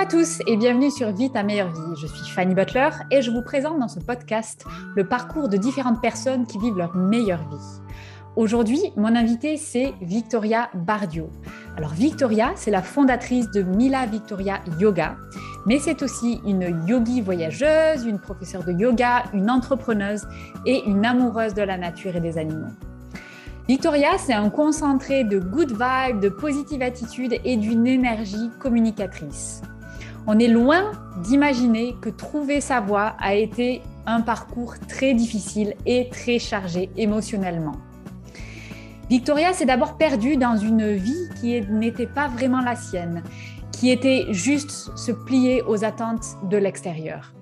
à tous et bienvenue sur Vie ta meilleure vie. Je suis Fanny Butler et je vous présente dans ce podcast le parcours de différentes personnes qui vivent leur meilleure vie. Aujourd'hui, mon invitée, c'est Victoria Bardio. Alors Victoria, c'est la fondatrice de Mila Victoria Yoga, mais c'est aussi une yogi voyageuse, une professeure de yoga, une entrepreneuse et une amoureuse de la nature et des animaux. Victoria, c'est un concentré de good vibes, de positive attitude et d'une énergie communicatrice. On est loin d'imaginer que trouver sa voie a été un parcours très difficile et très chargé émotionnellement. Victoria s'est d'abord perdue dans une vie qui n'était pas vraiment la sienne, qui était juste se plier aux attentes de l'extérieur.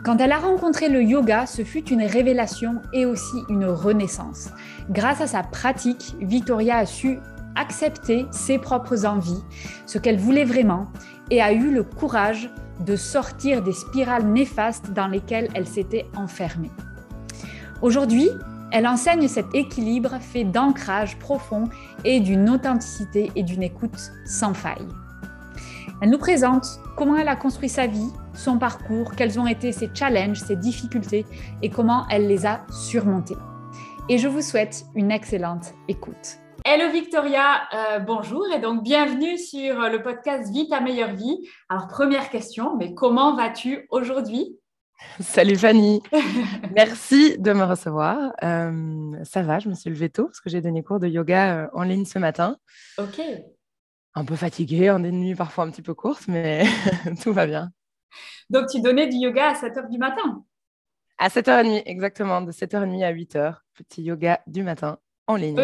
Quand elle a rencontré le yoga, ce fut une révélation et aussi une renaissance. Grâce à sa pratique, Victoria a su accepter ses propres envies, ce qu'elle voulait vraiment, et a eu le courage de sortir des spirales néfastes dans lesquelles elle s'était enfermée. Aujourd'hui, elle enseigne cet équilibre fait d'ancrage profond et d'une authenticité et d'une écoute sans faille. Elle nous présente comment elle a construit sa vie, son parcours, quels ont été ses challenges, ses difficultés et comment elle les a surmontés. Et je vous souhaite une excellente écoute. Hello Victoria, bonjour et donc bienvenue sur le podcast Vie ta meilleure vie. Alors première question, mais comment vas-tu aujourd'hui ? Salut Fanny, merci de me recevoir. Ça va, je me suis levée tôt parce que j'ai donné cours de yoga en ligne ce matin. Ok. Un peu fatiguée, en des nuits parfois un petit peu courtes, mais tout va bien. Donc tu donnais du yoga à 7h du matin ? À 7h30, exactement, de 7h30 à 8h, petit yoga du matin en ligne.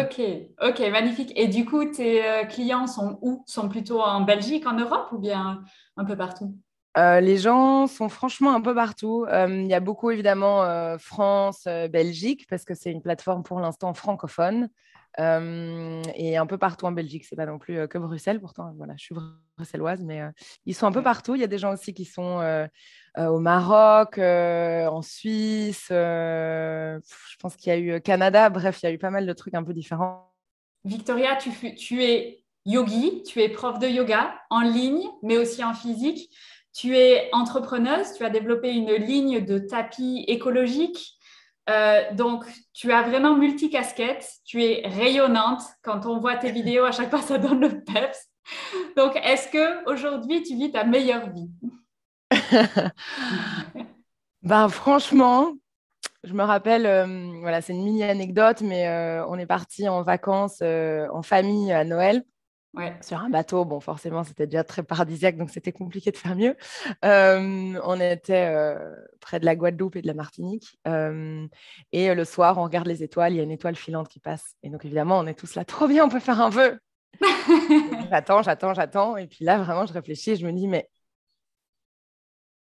Ok, magnifique. Et du coup, tes clients sont où ? Sont plutôt en Belgique, en Europe ou bien un peu partout ? Les gens sont franchement un peu partout. Il y a beaucoup évidemment France, Belgique, parce que c'est une plateforme pour l'instant francophone. Et un peu partout en Belgique, c'est pas non plus que Bruxelles. Pourtant, voilà, je suis bruxelloise, mais ils sont un peu partout. Il y a des gens aussi qui sont au Maroc, en Suisse. Je pense qu'il y a eu Canada. Bref, il y a eu pas mal de trucs un peu différents. Victoria, tu es yogi, tu es prof de yoga en ligne, mais aussi en physique. Tu es entrepreneuse, tu as développé une ligne de tapis écologique. Donc, tu as vraiment multicasquette. Tu es rayonnante. Quand on voit tes vidéos, à chaque fois, ça donne le peps. Donc, est-ce qu'aujourd'hui, tu vis ta meilleure vie ? Franchement, je me rappelle, voilà, c'est une mini anecdote, mais on est parti en vacances en famille à Noël. Ouais. Sur un bateau. Bon, forcément, c'était déjà très paradisiaque, donc c'était compliqué de faire mieux. On était près de la Guadeloupe et de la Martinique. Et le soir, on regarde les étoiles, il y a une étoile filante qui passe. Et donc, évidemment, on est tous là, trop bien, on peut faire un vœu. J'attends. Et puis là, vraiment, je réfléchis et je me dis, mais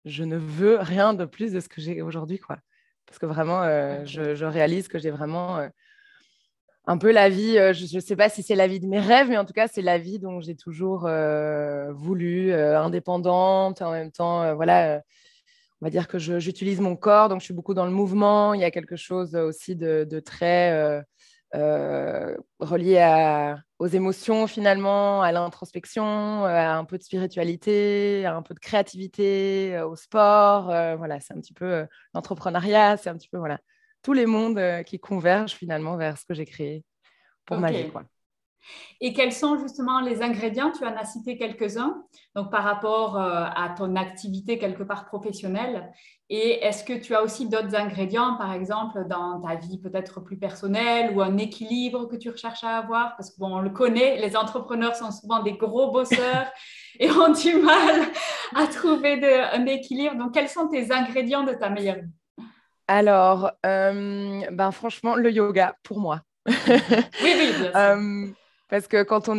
je ne veux rien de plus de ce que j'ai aujourd'hui, quoi. Parce que vraiment, je réalise que j'ai vraiment... un peu la vie, je ne sais pas si c'est la vie de mes rêves, mais en tout cas, c'est la vie dont j'ai toujours voulu, indépendante. En même temps, voilà, on va dire que j'utilise mon corps, donc je suis beaucoup dans le mouvement. Il y a quelque chose aussi de très relié aux émotions, finalement, à l'introspection, à un peu de spiritualité, à un peu de créativité, au sport. Voilà, c'est un petit peu l'entrepreneuriat, c'est un petit peu, voilà, tous les mondes qui convergent finalement vers ce que j'ai créé pour ma vie, quoi. Et quels sont justement les ingrédients ? Tu en as cité quelques-uns, donc par rapport à ton activité quelque part professionnelle. Et est-ce que tu as aussi d'autres ingrédients, par exemple, dans ta vie peut-être plus personnelle ou un équilibre que tu recherches à avoir ? Parce que bon, on le connaît, les entrepreneurs sont souvent des gros bosseurs et ont du mal à trouver un équilibre. Donc, quels sont tes ingrédients de ta meilleure vie ? Alors, franchement, le yoga, pour moi. Oui, bien sûr. Parce que quand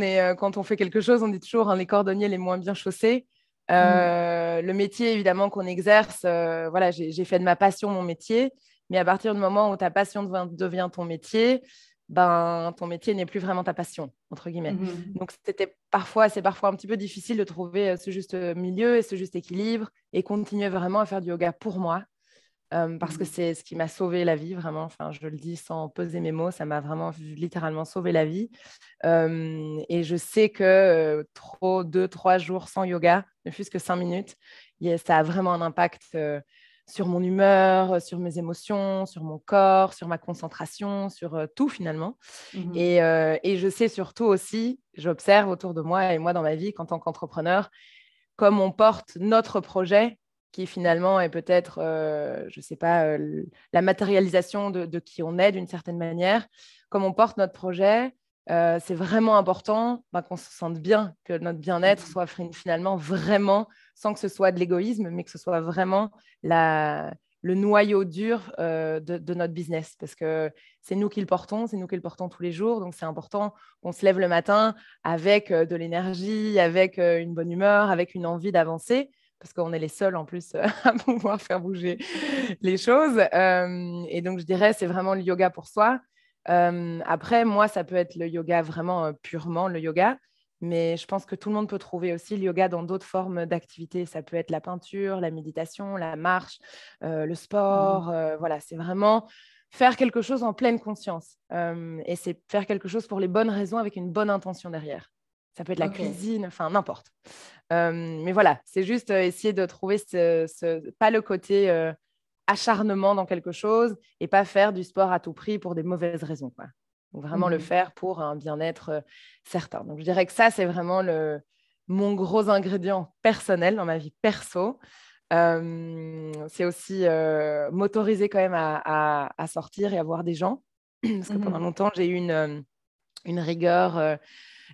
on fait quelque chose, on dit toujours les cordonniers les moins bien chaussés. Le métier, évidemment, qu'on exerce, voilà, j'ai fait de ma passion mon métier, mais à partir du moment où ta passion devient ton métier, ton métier n'est plus vraiment ta passion, entre guillemets. Donc, c'est parfois un petit peu difficile de trouver ce juste milieu et ce juste équilibre et continuer vraiment à faire du yoga pour moi. parce que c'est ce qui m'a sauvé la vie, vraiment. Enfin, je le dis sans peser mes mots, ça m'a vraiment littéralement sauvé la vie. Et je sais que 2, 3 jours sans yoga, ne fût-ce que 5 minutes, ça a vraiment un impact sur mon humeur, sur mes émotions, sur mon corps, sur ma concentration, sur tout finalement. Et je sais surtout aussi, j'observe autour de moi et moi dans ma vie qu'en tant qu'entrepreneur, comme on porte notre projet, qui finalement est peut-être, je ne sais pas, la matérialisation de qui on est d'une certaine manière, comme on porte notre projet, c'est vraiment important qu'on se sente bien, que notre bien-être soit finalement vraiment, sans que ce soit de l'égoïsme, mais que ce soit vraiment le noyau dur de notre business, parce que c'est nous qui le portons, tous les jours, donc c'est important qu'on se lève le matin avec de l'énergie, avec une bonne humeur, avec une envie d'avancer, parce qu'on est les seuls en plus à pouvoir faire bouger les choses. Et donc, je dirais, c'est vraiment le yoga pour soi. Après, moi, ça peut être le yoga vraiment purement le yoga, mais je pense que tout le monde peut trouver aussi le yoga dans d'autres formes d'activités. Ça peut être la peinture, la méditation, la marche, le sport. Voilà, c'est vraiment faire quelque chose en pleine conscience. Et c'est faire quelque chose pour les bonnes raisons avec une bonne intention derrière. Ça peut être la cuisine, enfin n'importe. Mais voilà, c'est juste essayer de trouver pas le côté acharnement dans quelque chose et pas faire du sport à tout prix pour des mauvaises raisons, quoi. Donc, vraiment le faire pour un bien-être certain. Donc, je dirais que ça, c'est vraiment mon gros ingrédient personnel dans ma vie perso. C'est aussi m'autoriser quand même à sortir et à voir des gens. Parce que pendant longtemps, j'ai eu une rigueur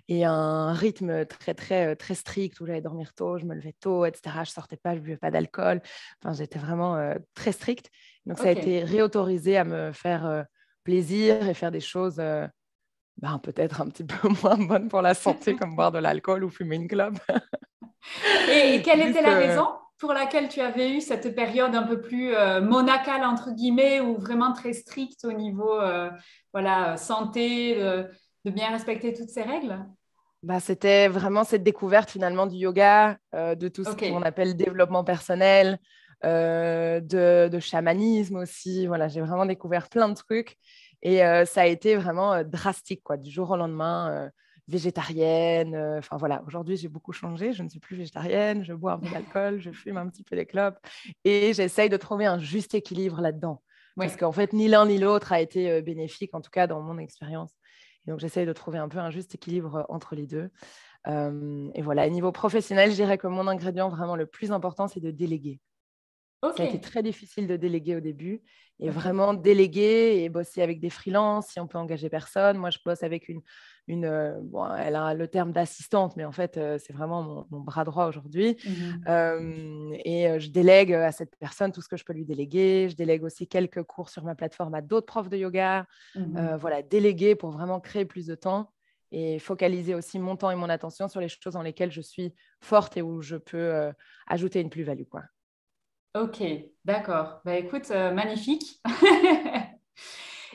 et un rythme très, très, très strict où j'allais dormir tôt, je me levais tôt, etc. Je ne sortais pas, je ne buvais pas d'alcool. Enfin, j'étais vraiment très stricte. Donc, ça a été réautorisé à me faire plaisir et faire des choses peut-être un petit peu moins bonnes pour la santé, comme boire de l'alcool ou fumer une clope. Et quelle était la raison pour laquelle tu avais eu cette période un peu plus monacale, entre guillemets, ou vraiment très stricte au niveau santé, de bien respecter toutes ces règles? C'était vraiment cette découverte finalement du yoga, de tout ce qu'on appelle développement personnel, de chamanisme aussi. Voilà, j'ai vraiment découvert plein de trucs et ça a été vraiment drastique, quoi, du jour au lendemain. Végétarienne, enfin voilà, aujourd'hui j'ai beaucoup changé, je ne suis plus végétarienne, je bois un peu d'alcool, je fume un petit peu des clopes et j'essaye de trouver un juste équilibre là-dedans. Parce qu'en fait, ni l'un ni l'autre a été bénéfique, en tout cas dans mon expérience. Et donc, j'essaye de trouver un peu un juste équilibre entre les deux. Et voilà, au niveau professionnel, je dirais que mon ingrédient vraiment le plus important, c'est de déléguer. Ça a été très difficile de déléguer au début. Et vraiment déléguer et bosser avec des freelances, si on peut engager personne. Moi, je bosse avec elle a le terme d'assistante, mais en fait, c'est vraiment mon bras droit aujourd'hui. Et je délègue à cette personne tout ce que je peux lui déléguer. Je délègue aussi quelques cours sur ma plateforme à d'autres profs de yoga. Voilà, déléguer pour vraiment créer plus de temps et focaliser aussi mon temps et mon attention sur les choses dans lesquelles je suis forte et où je peux ajouter une plus-value, quoi. Ok, d'accord. Écoute, magnifique.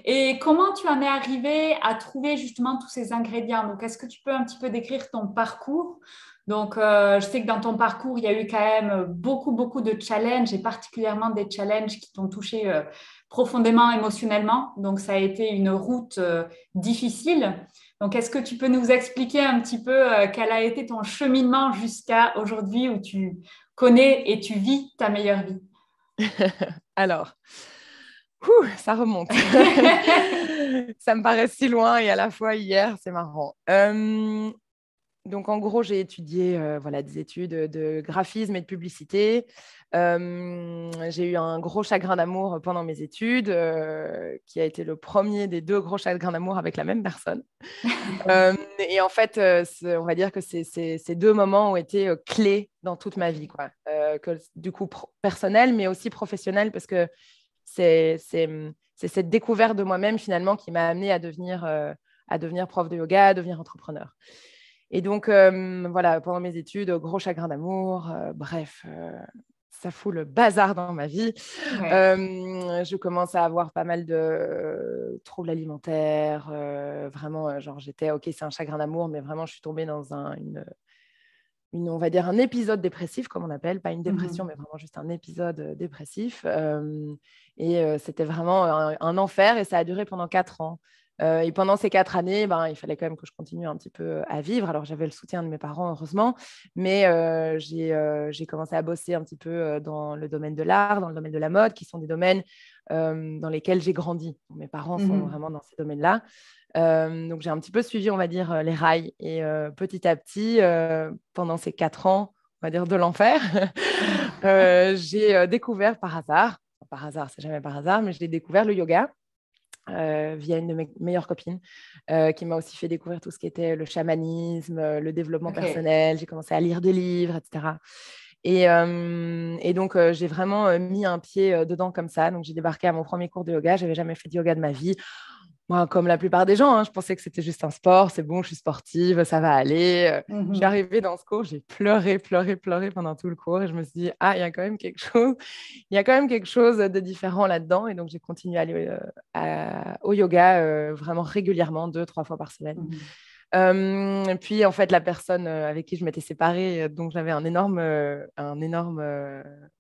Et comment tu en es arrivé à trouver justement tous ces ingrédients? Donc, est-ce que tu peux un petit peu décrire ton parcours? Donc, je sais que dans ton parcours, il y a eu quand même beaucoup, beaucoup de challenges et particulièrement des challenges qui t'ont touché profondément émotionnellement. Donc, ça a été une route difficile. Donc, est-ce que tu peux nous expliquer un petit peu quel a été ton cheminement jusqu'à aujourd'hui où tu connais et tu vis ta meilleure vie? Alors, ça remonte. Ça me paraît si loin et à la fois hier, c'est marrant. Donc, en gros, j'ai étudié des études de graphisme et de publicité. J'ai eu un gros chagrin d'amour pendant mes études, qui a été le premier des 2 gros chagrins d'amour avec la même personne. Et en fait, on va dire que ces 2 moments ont été clés dans toute ma vie, quoi. Du coup, personnel, mais aussi professionnel, parce que c'est cette découverte de moi-même, finalement, qui m'a amenée à devenir prof de yoga, à devenir entrepreneur. Et donc, pendant mes études, gros chagrin d'amour, bref, ça fout le bazar dans ma vie. Je commence à avoir pas mal de troubles alimentaires, vraiment, genre j'étais, ok, c'est un chagrin d'amour, mais vraiment, je suis tombée dans on va dire un épisode dépressif, comme on appelle, pas une dépression, mais vraiment juste un épisode dépressif. C'était vraiment un enfer et ça a duré pendant 4 ans. Et pendant ces 4 années, il fallait quand même que je continue un petit peu à vivre. Alors, j'avais le soutien de mes parents, heureusement, mais j'ai commencé à bosser un petit peu dans le domaine de l'art, dans le domaine de la mode, qui sont des domaines dans lesquels j'ai grandi. Mes parents sont vraiment dans ces domaines-là. Donc, j'ai un petit peu suivi, on va dire, les rails. Et petit à petit, pendant ces 4 ans, on va dire, de l'enfer, j'ai découvert par hasard, c'est jamais par hasard, mais j'ai découvert le yoga. Via une de mes meilleures copines qui m'a aussi fait découvrir tout ce qui était le chamanisme, le développement personnel. J'ai commencé à lire des livres, etc. Et donc, j'ai vraiment mis un pied dedans comme ça. Donc, j'ai débarqué à mon premier cours de yoga. Je n'avais jamais fait de yoga de ma vie. Moi, comme la plupart des gens, je pensais que c'était juste un sport. C'est bon, je suis sportive, ça va aller. Je suis arrivée dans ce cours, j'ai pleuré pendant tout le cours. Et je me suis dit, il y a quand même quelque chose. Il y a quand même quelque chose de différent là-dedans. Et donc, j'ai continué à aller au yoga vraiment régulièrement, 2-3 fois par semaine. Puis, en fait, la personne avec qui je m'étais séparée, donc j'avais un énorme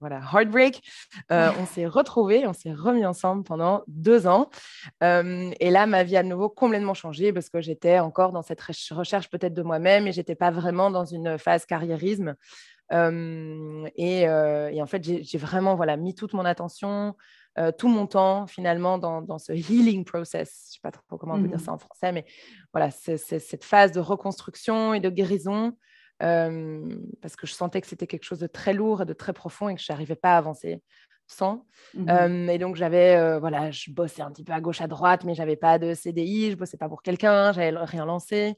heartbreak. On s'est retrouvés, on s'est remis ensemble pendant 2 ans. Et là, ma vie a de nouveau complètement changé parce que j'étais encore dans cette recherche peut-être de moi-même et je n'étais pas vraiment dans une phase carriérisme. Et en fait, j'ai vraiment mis toute mon attention, tout mon temps finalement dans ce healing process. Je ne sais pas trop comment on peut dire ça en français, mais voilà, c'est cette phase de reconstruction et de guérison parce que je sentais que c'était quelque chose de très lourd et de très profond et que je n'arrivais pas à avancer sans. Et donc, je bossais un petit peu à gauche, à droite, mais je n'avais pas de CDI, je ne bossais pas pour quelqu'un, je n'avais rien lancé.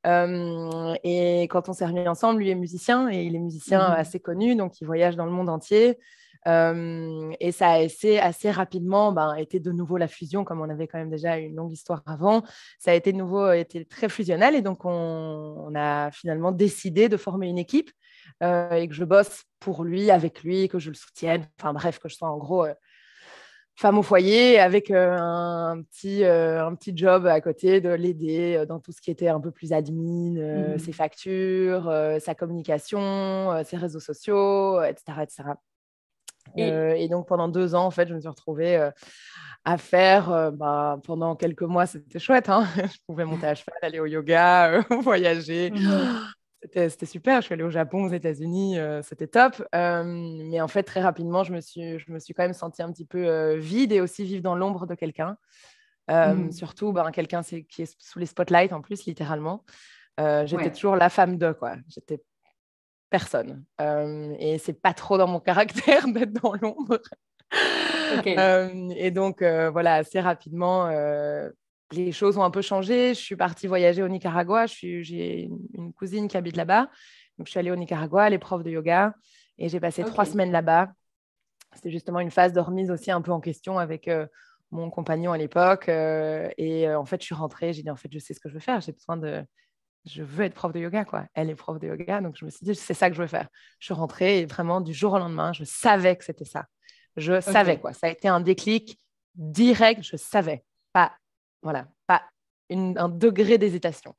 Et quand on s'est remis ensemble, lui est musicien et il est musicien assez connu, donc il voyage dans le monde entier. Et ça a assez rapidement été de nouveau la fusion, comme on avait quand même déjà une longue histoire avant. Ça a été de nouveau été très fusionnel et donc on a finalement décidé de former une équipe et que je bosse pour lui, avec lui, que je le soutienne. Enfin bref, que je sois en gros femme au foyer avec un petit job à côté de l'aider dans tout ce qui était un peu plus admin, ses factures, sa communication, ses réseaux sociaux, etc. etc. Et donc, pendant 2 ans, en fait, je me suis retrouvée à faire, pendant quelques mois, c'était chouette. Je pouvais monter à cheval, aller au yoga, voyager. C'était super. Je suis allée au Japon, aux États-Unis, c'était top. Mais en fait, très rapidement, je me suis quand même sentie un petit peu vide et aussi vivre dans l'ombre de quelqu'un. Surtout, quelqu'un qui est sous les spotlights, en plus, littéralement. J'étais toujours la femme de, quoi. J'étais personne. Et c'est pas trop dans mon caractère d'être dans l'ombre. Et donc, assez rapidement, les choses ont un peu changé. Je suis partie voyager au Nicaragua. J'ai une cousine qui habite là-bas. Donc, je suis allée au Nicaragua, les profs de yoga. Et j'ai passé 3 semaines là-bas. C'était justement une phase de remise aussi un peu en question avec mon compagnon à l'époque. En fait, je suis rentrée. J'ai dit, en fait, je sais ce que je veux faire. Je veux être prof de yoga, quoi. Elle est prof de yoga, donc je me suis dit, c'est ça que je veux faire. Je suis rentrée et vraiment, du jour au lendemain, je savais que c'était ça. Je savais, quoi. Ça a été un déclic direct, je savais. Pas un degré d'hésitation.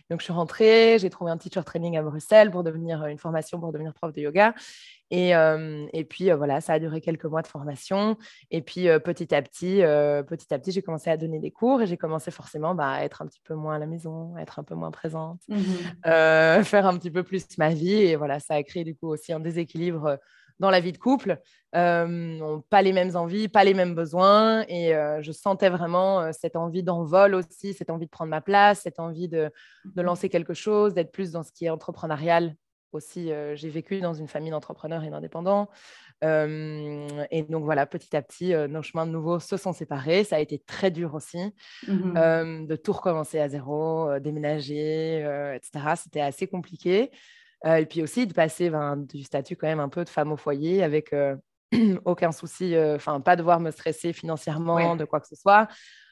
Donc, je suis rentrée, j'ai trouvé un teacher training à Bruxelles une formation pour devenir prof de yoga. Et puis, ça a duré quelques mois de formation. Et puis, petit à petit, j'ai commencé à donner des cours et j'ai commencé forcément à être un petit peu moins à la maison, à être un peu moins présente, faire un petit peu plus ma vie. Et voilà, ça a créé du coup aussi un déséquilibre dans la vie de couple. Pas les mêmes envies, pas les mêmes besoins. Et je sentais vraiment cette envie d'envol aussi, cette envie de prendre ma place, cette envie de lancer quelque chose, d'être plus dans ce qui est entrepreneurial. Aussi, j'ai vécu dans une famille d'entrepreneurs et d'indépendants. Et donc, voilà, petit à petit, nos chemins de nouveau se sont séparés. Ça a été très dur aussi de tout recommencer à zéro, déménager, etc. C'était assez compliqué. Et puis aussi de passer du statut quand même un peu de femme au foyer avec aucun souci, pas devoir me stresser financièrement de quoi que ce soit,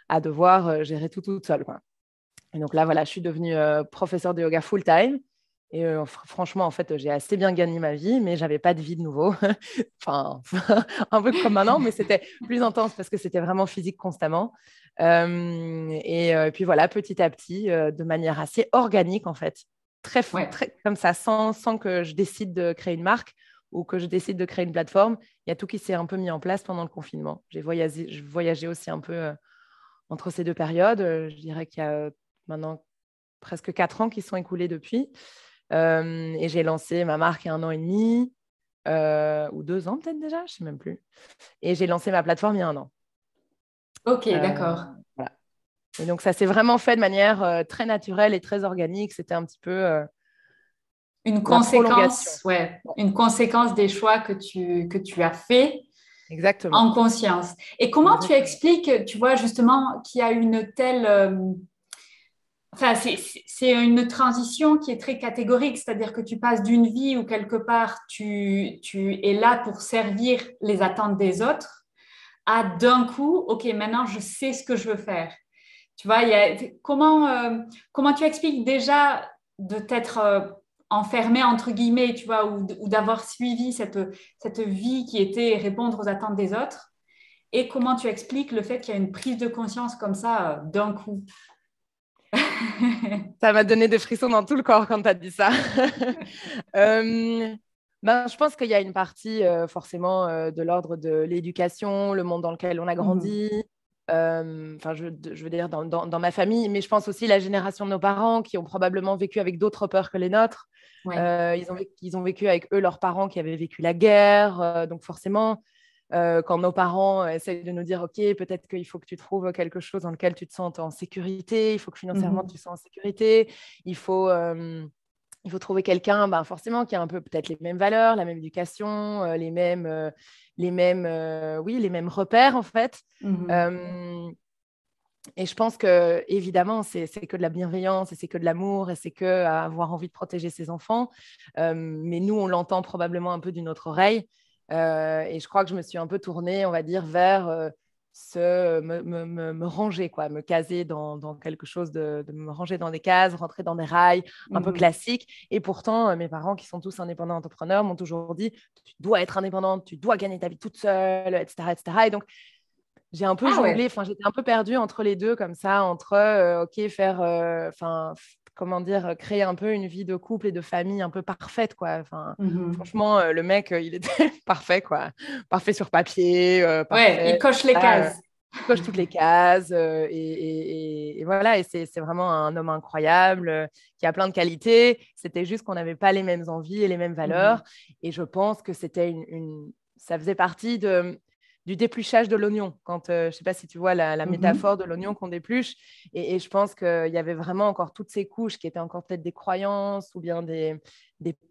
à devoir gérer tout toute seule, quoi. Et donc là, voilà, je suis devenue professeure de yoga full-time. Et franchement, en fait, j'ai assez bien gagné ma vie, mais je n'avais pas de vie de nouveau. Enfin, un peu comme maintenant, mais c'était plus intense parce que c'était vraiment physique constamment. Et puis voilà, petit à petit, de manière assez organique, en fait, très comme ça, sans que je décide de créer une marque ou que je décide de créer une plateforme. Il y a tout qui s'est un peu mis en place pendant le confinement. Je voyageais aussi un peu entre ces deux périodes. Je dirais qu'il y a maintenant presque 4 ans qui sont écoulés depuis. Et j'ai lancé ma marque il y a 1 an et demi, ou 2 ans peut-être déjà, je ne sais même plus. Et j'ai lancé ma plateforme il y a 1 an. Ok, d'accord. Voilà. Et donc, ça s'est vraiment fait de manière très naturelle et très organique. C'était un petit peu Une la prolongation. une conséquence des choix que tu as fait Exactement. en conscience. Et comment tu expliques, tu vois, justement, qu'il y a une telle... Enfin, c'est une transition qui est très catégorique, c'est-à-dire que tu passes d'une vie où quelque part tu es là pour servir les attentes des autres à d'un coup, ok, maintenant je sais ce que je veux faire. Tu vois, comment tu expliques déjà de t'être enfermé entre guillemets, tu vois, ou d'avoir suivi cette vie qui était répondre aux attentes des autres, et comment tu expliques le fait qu'il y a une prise de conscience comme ça d'un coup? Ça m'a donné des frissons dans tout le corps quand tu as dit ça. Je pense qu'il y a une partie forcément de l'ordre de l'éducation, le monde dans lequel on a grandi. Je veux dire dans ma famille, mais je pense aussi la génération de nos parents qui ont probablement vécu avec d'autres peurs que les nôtres. Ils ont vécu avec eux leurs parents qui avaient vécu la guerre. Donc forcément, quand nos parents essayent de nous dire, OK, peut-être qu'il faut que tu trouves quelque chose dans lequel tu te sentes en sécurité, il faut que financièrement tu te sens en sécurité, il faut trouver quelqu'un forcément qui a un peu peut-être les mêmes valeurs, la même éducation, les mêmes repères en fait. Et je pense que évidemment c'est que de la bienveillance et c'est que de l'amour et c'est que avoir envie de protéger ses enfants. Mais nous, on l'entend probablement un peu d'une autre oreille. Et je crois que je me suis un peu tournée, on va dire, vers me ranger, quoi, me caser dans quelque chose, de me ranger dans des cases, rentrer dans des rails un peu classiques. Et pourtant, mes parents, qui sont tous indépendants entrepreneurs, m'ont toujours dit, tu dois être indépendante, tu dois gagner ta vie toute seule, etc. etc. Et donc, j'ai un peu jonglé, j'étais un peu perdue entre les deux, comme ça, entre, OK, créer un peu une vie de couple et de famille un peu parfaite, quoi. Franchement, le mec, il était parfait, quoi. Parfait sur papier, parfait. Il coche les cases. Il coche toutes les cases. Et voilà, et c'est vraiment un homme incroyable qui a plein de qualités. C'était juste qu'on n'avait pas les mêmes envies et les mêmes valeurs. Et je pense que c'était ça faisait partie du dépluchage de l'oignon. Je ne sais pas si tu vois la métaphore de l'oignon qu'on dépluche. Et je pense qu'il y avait vraiment encore toutes ces couches qui étaient encore peut-être des croyances ou bien des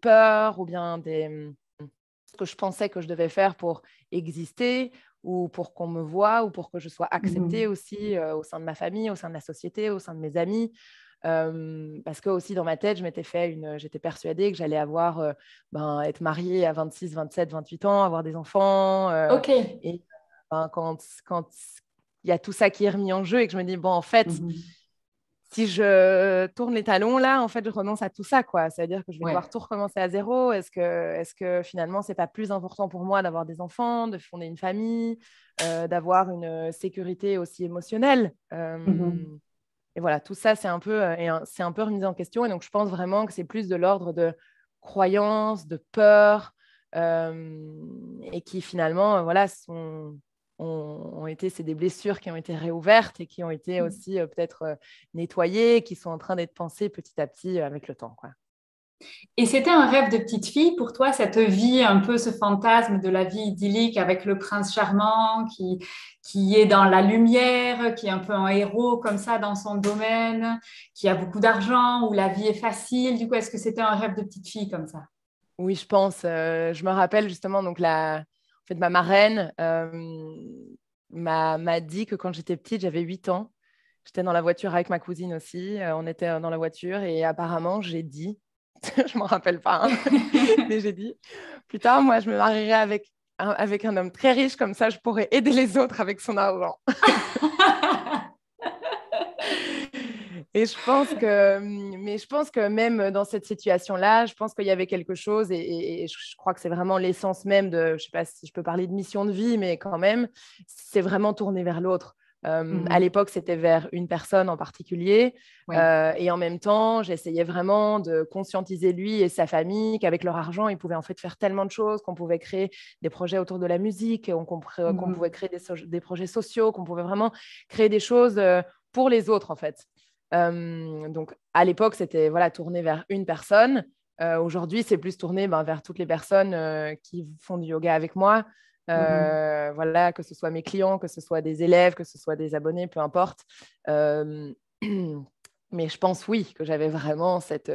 peurs ou bien ce que je pensais que je devais faire pour exister ou pour qu'on me voie ou pour que je sois acceptée aussi au sein de ma famille, au sein de la société, au sein de mes amis. Parce que aussi dans ma tête, j'étais persuadée que j'allais être mariée à 26, 27, 28 ans, avoir des enfants. Et quand il y a tout ça qui est remis en jeu et que je me dis, bon, en fait, si je tourne les talons là, en fait, je renonce à tout ça, quoi. C'est-à-dire que je vais devoir tout recommencer à zéro. Est-ce que finalement, c'est pas plus important pour moi d'avoir des enfants, de fonder une famille, d'avoir une sécurité aussi émotionnelle Et voilà, tout ça, c'est un peu remis en question. Et donc, je pense vraiment que c'est plus de l'ordre de croyances, de peur, et qui finalement, c'est des blessures qui ont été réouvertes et qui ont été aussi peut-être nettoyées, qui sont en train d'être pensées petit à petit avec le temps, quoi. Et c'était un rêve de petite fille pour toi, cette vie, un peu ce fantasme de la vie idyllique avec le prince charmant qui est dans la lumière, qui est un peu un héros comme ça dans son domaine, qui a beaucoup d'argent, où la vie est facile. Du coup, est-ce que c'était un rêve de petite fille comme ça? Oui, je pense. Je me rappelle justement, donc ma marraine m'a dit que quand j'étais petite, j'avais 8 ans. J'étais dans la voiture avec ma cousine aussi. On était dans la voiture et apparemment, j'ai dit, je ne m'en rappelle pas, mais j'ai dit, plus tard, moi, je me marierai avec un homme très riche, comme ça, je pourrais aider les autres avec son argent. Et je pense que même dans cette situation-là, je pense qu'il y avait quelque chose et je crois que c'est vraiment l'essence même je ne sais pas si je peux parler de mission de vie, mais quand même, c'est vraiment tourné vers l'autre. À l'époque, c'était vers une personne en particulier. Oui. Et en même temps, j'essayais vraiment de conscientiser lui et sa famille qu'avec leur argent, ils pouvaient en fait faire tellement de choses, qu'on pouvait créer des projets autour de la musique, qu'on pouvait créer des projets sociaux, qu'on pouvait vraiment créer des choses pour les autres, en fait. Donc, à l'époque, c'était tourné vers une personne. Aujourd'hui, c'est plus tourné vers toutes les personnes qui font du yoga avec moi. Que ce soit mes clients, que ce soit des élèves, que ce soit des abonnés, peu importe. Mais je pense, oui, que j'avais vraiment cette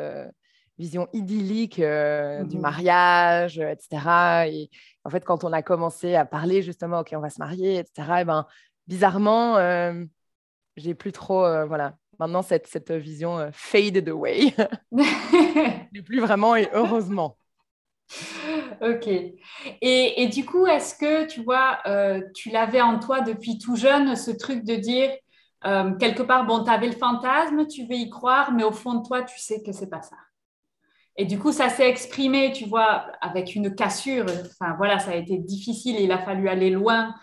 vision idyllique du mariage, etc. Et en fait, quand on a commencé à parler justement, OK, on va se marier, etc., bizarrement, j'ai plus trop, maintenant, cette vision faded away. Je plus vraiment, et heureusement. Ok. Et du coup, est-ce que, tu vois, tu l'avais en toi depuis tout jeune, ce truc de dire, quelque part, bon, tu avais le fantasme, tu veux y croire, mais au fond de toi, tu sais que c'est pas ça. Et du coup, ça s'est exprimé, tu vois, avec une cassure. Enfin, voilà, ça a été difficile et il a fallu aller loin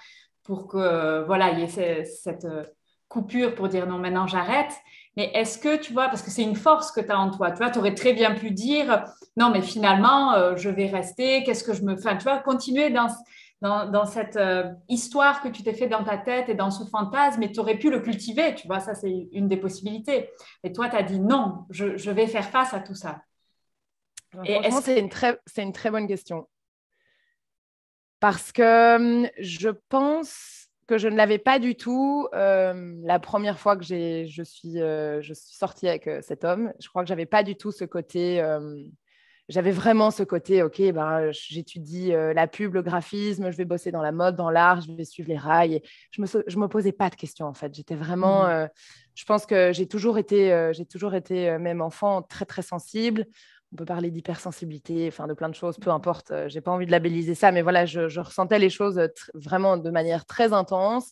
pour que, voilà, il y ait cette coupure pour dire non, maintenant j'arrête. Mais est-ce que, tu vois, parce que c'est une force que tu as en toi, tu vois, tu aurais très bien pu dire non, mais finalement, je vais rester, qu'est-ce que je me. Enfin, tu vois, continuer dans cette histoire que tu t'es fait dans ta tête et dans ce fantasme, et tu aurais pu le cultiver, tu vois, ça c'est une des possibilités. Et toi, tu as dit non, je vais faire face à tout ça. Et franchement, c'est une très bonne question. Parce que je pense que je ne l'avais pas du tout la première fois que je suis sortie avec cet homme. Je crois que je n'avais pas du tout ce côté... j'avais vraiment ce côté, OK, j'étudie la pub, le graphisme, je vais bosser dans la mode, dans l'art, je vais suivre les rails. Et je me posais pas de questions, en fait. J'étais vraiment... je pense que j'ai toujours été, même enfant, très, très sensible. On peut parler d'hypersensibilité, enfin de plein de choses, peu importe. Je n'ai pas envie de labelliser ça, mais voilà, je ressentais les choses vraiment de manière très intense.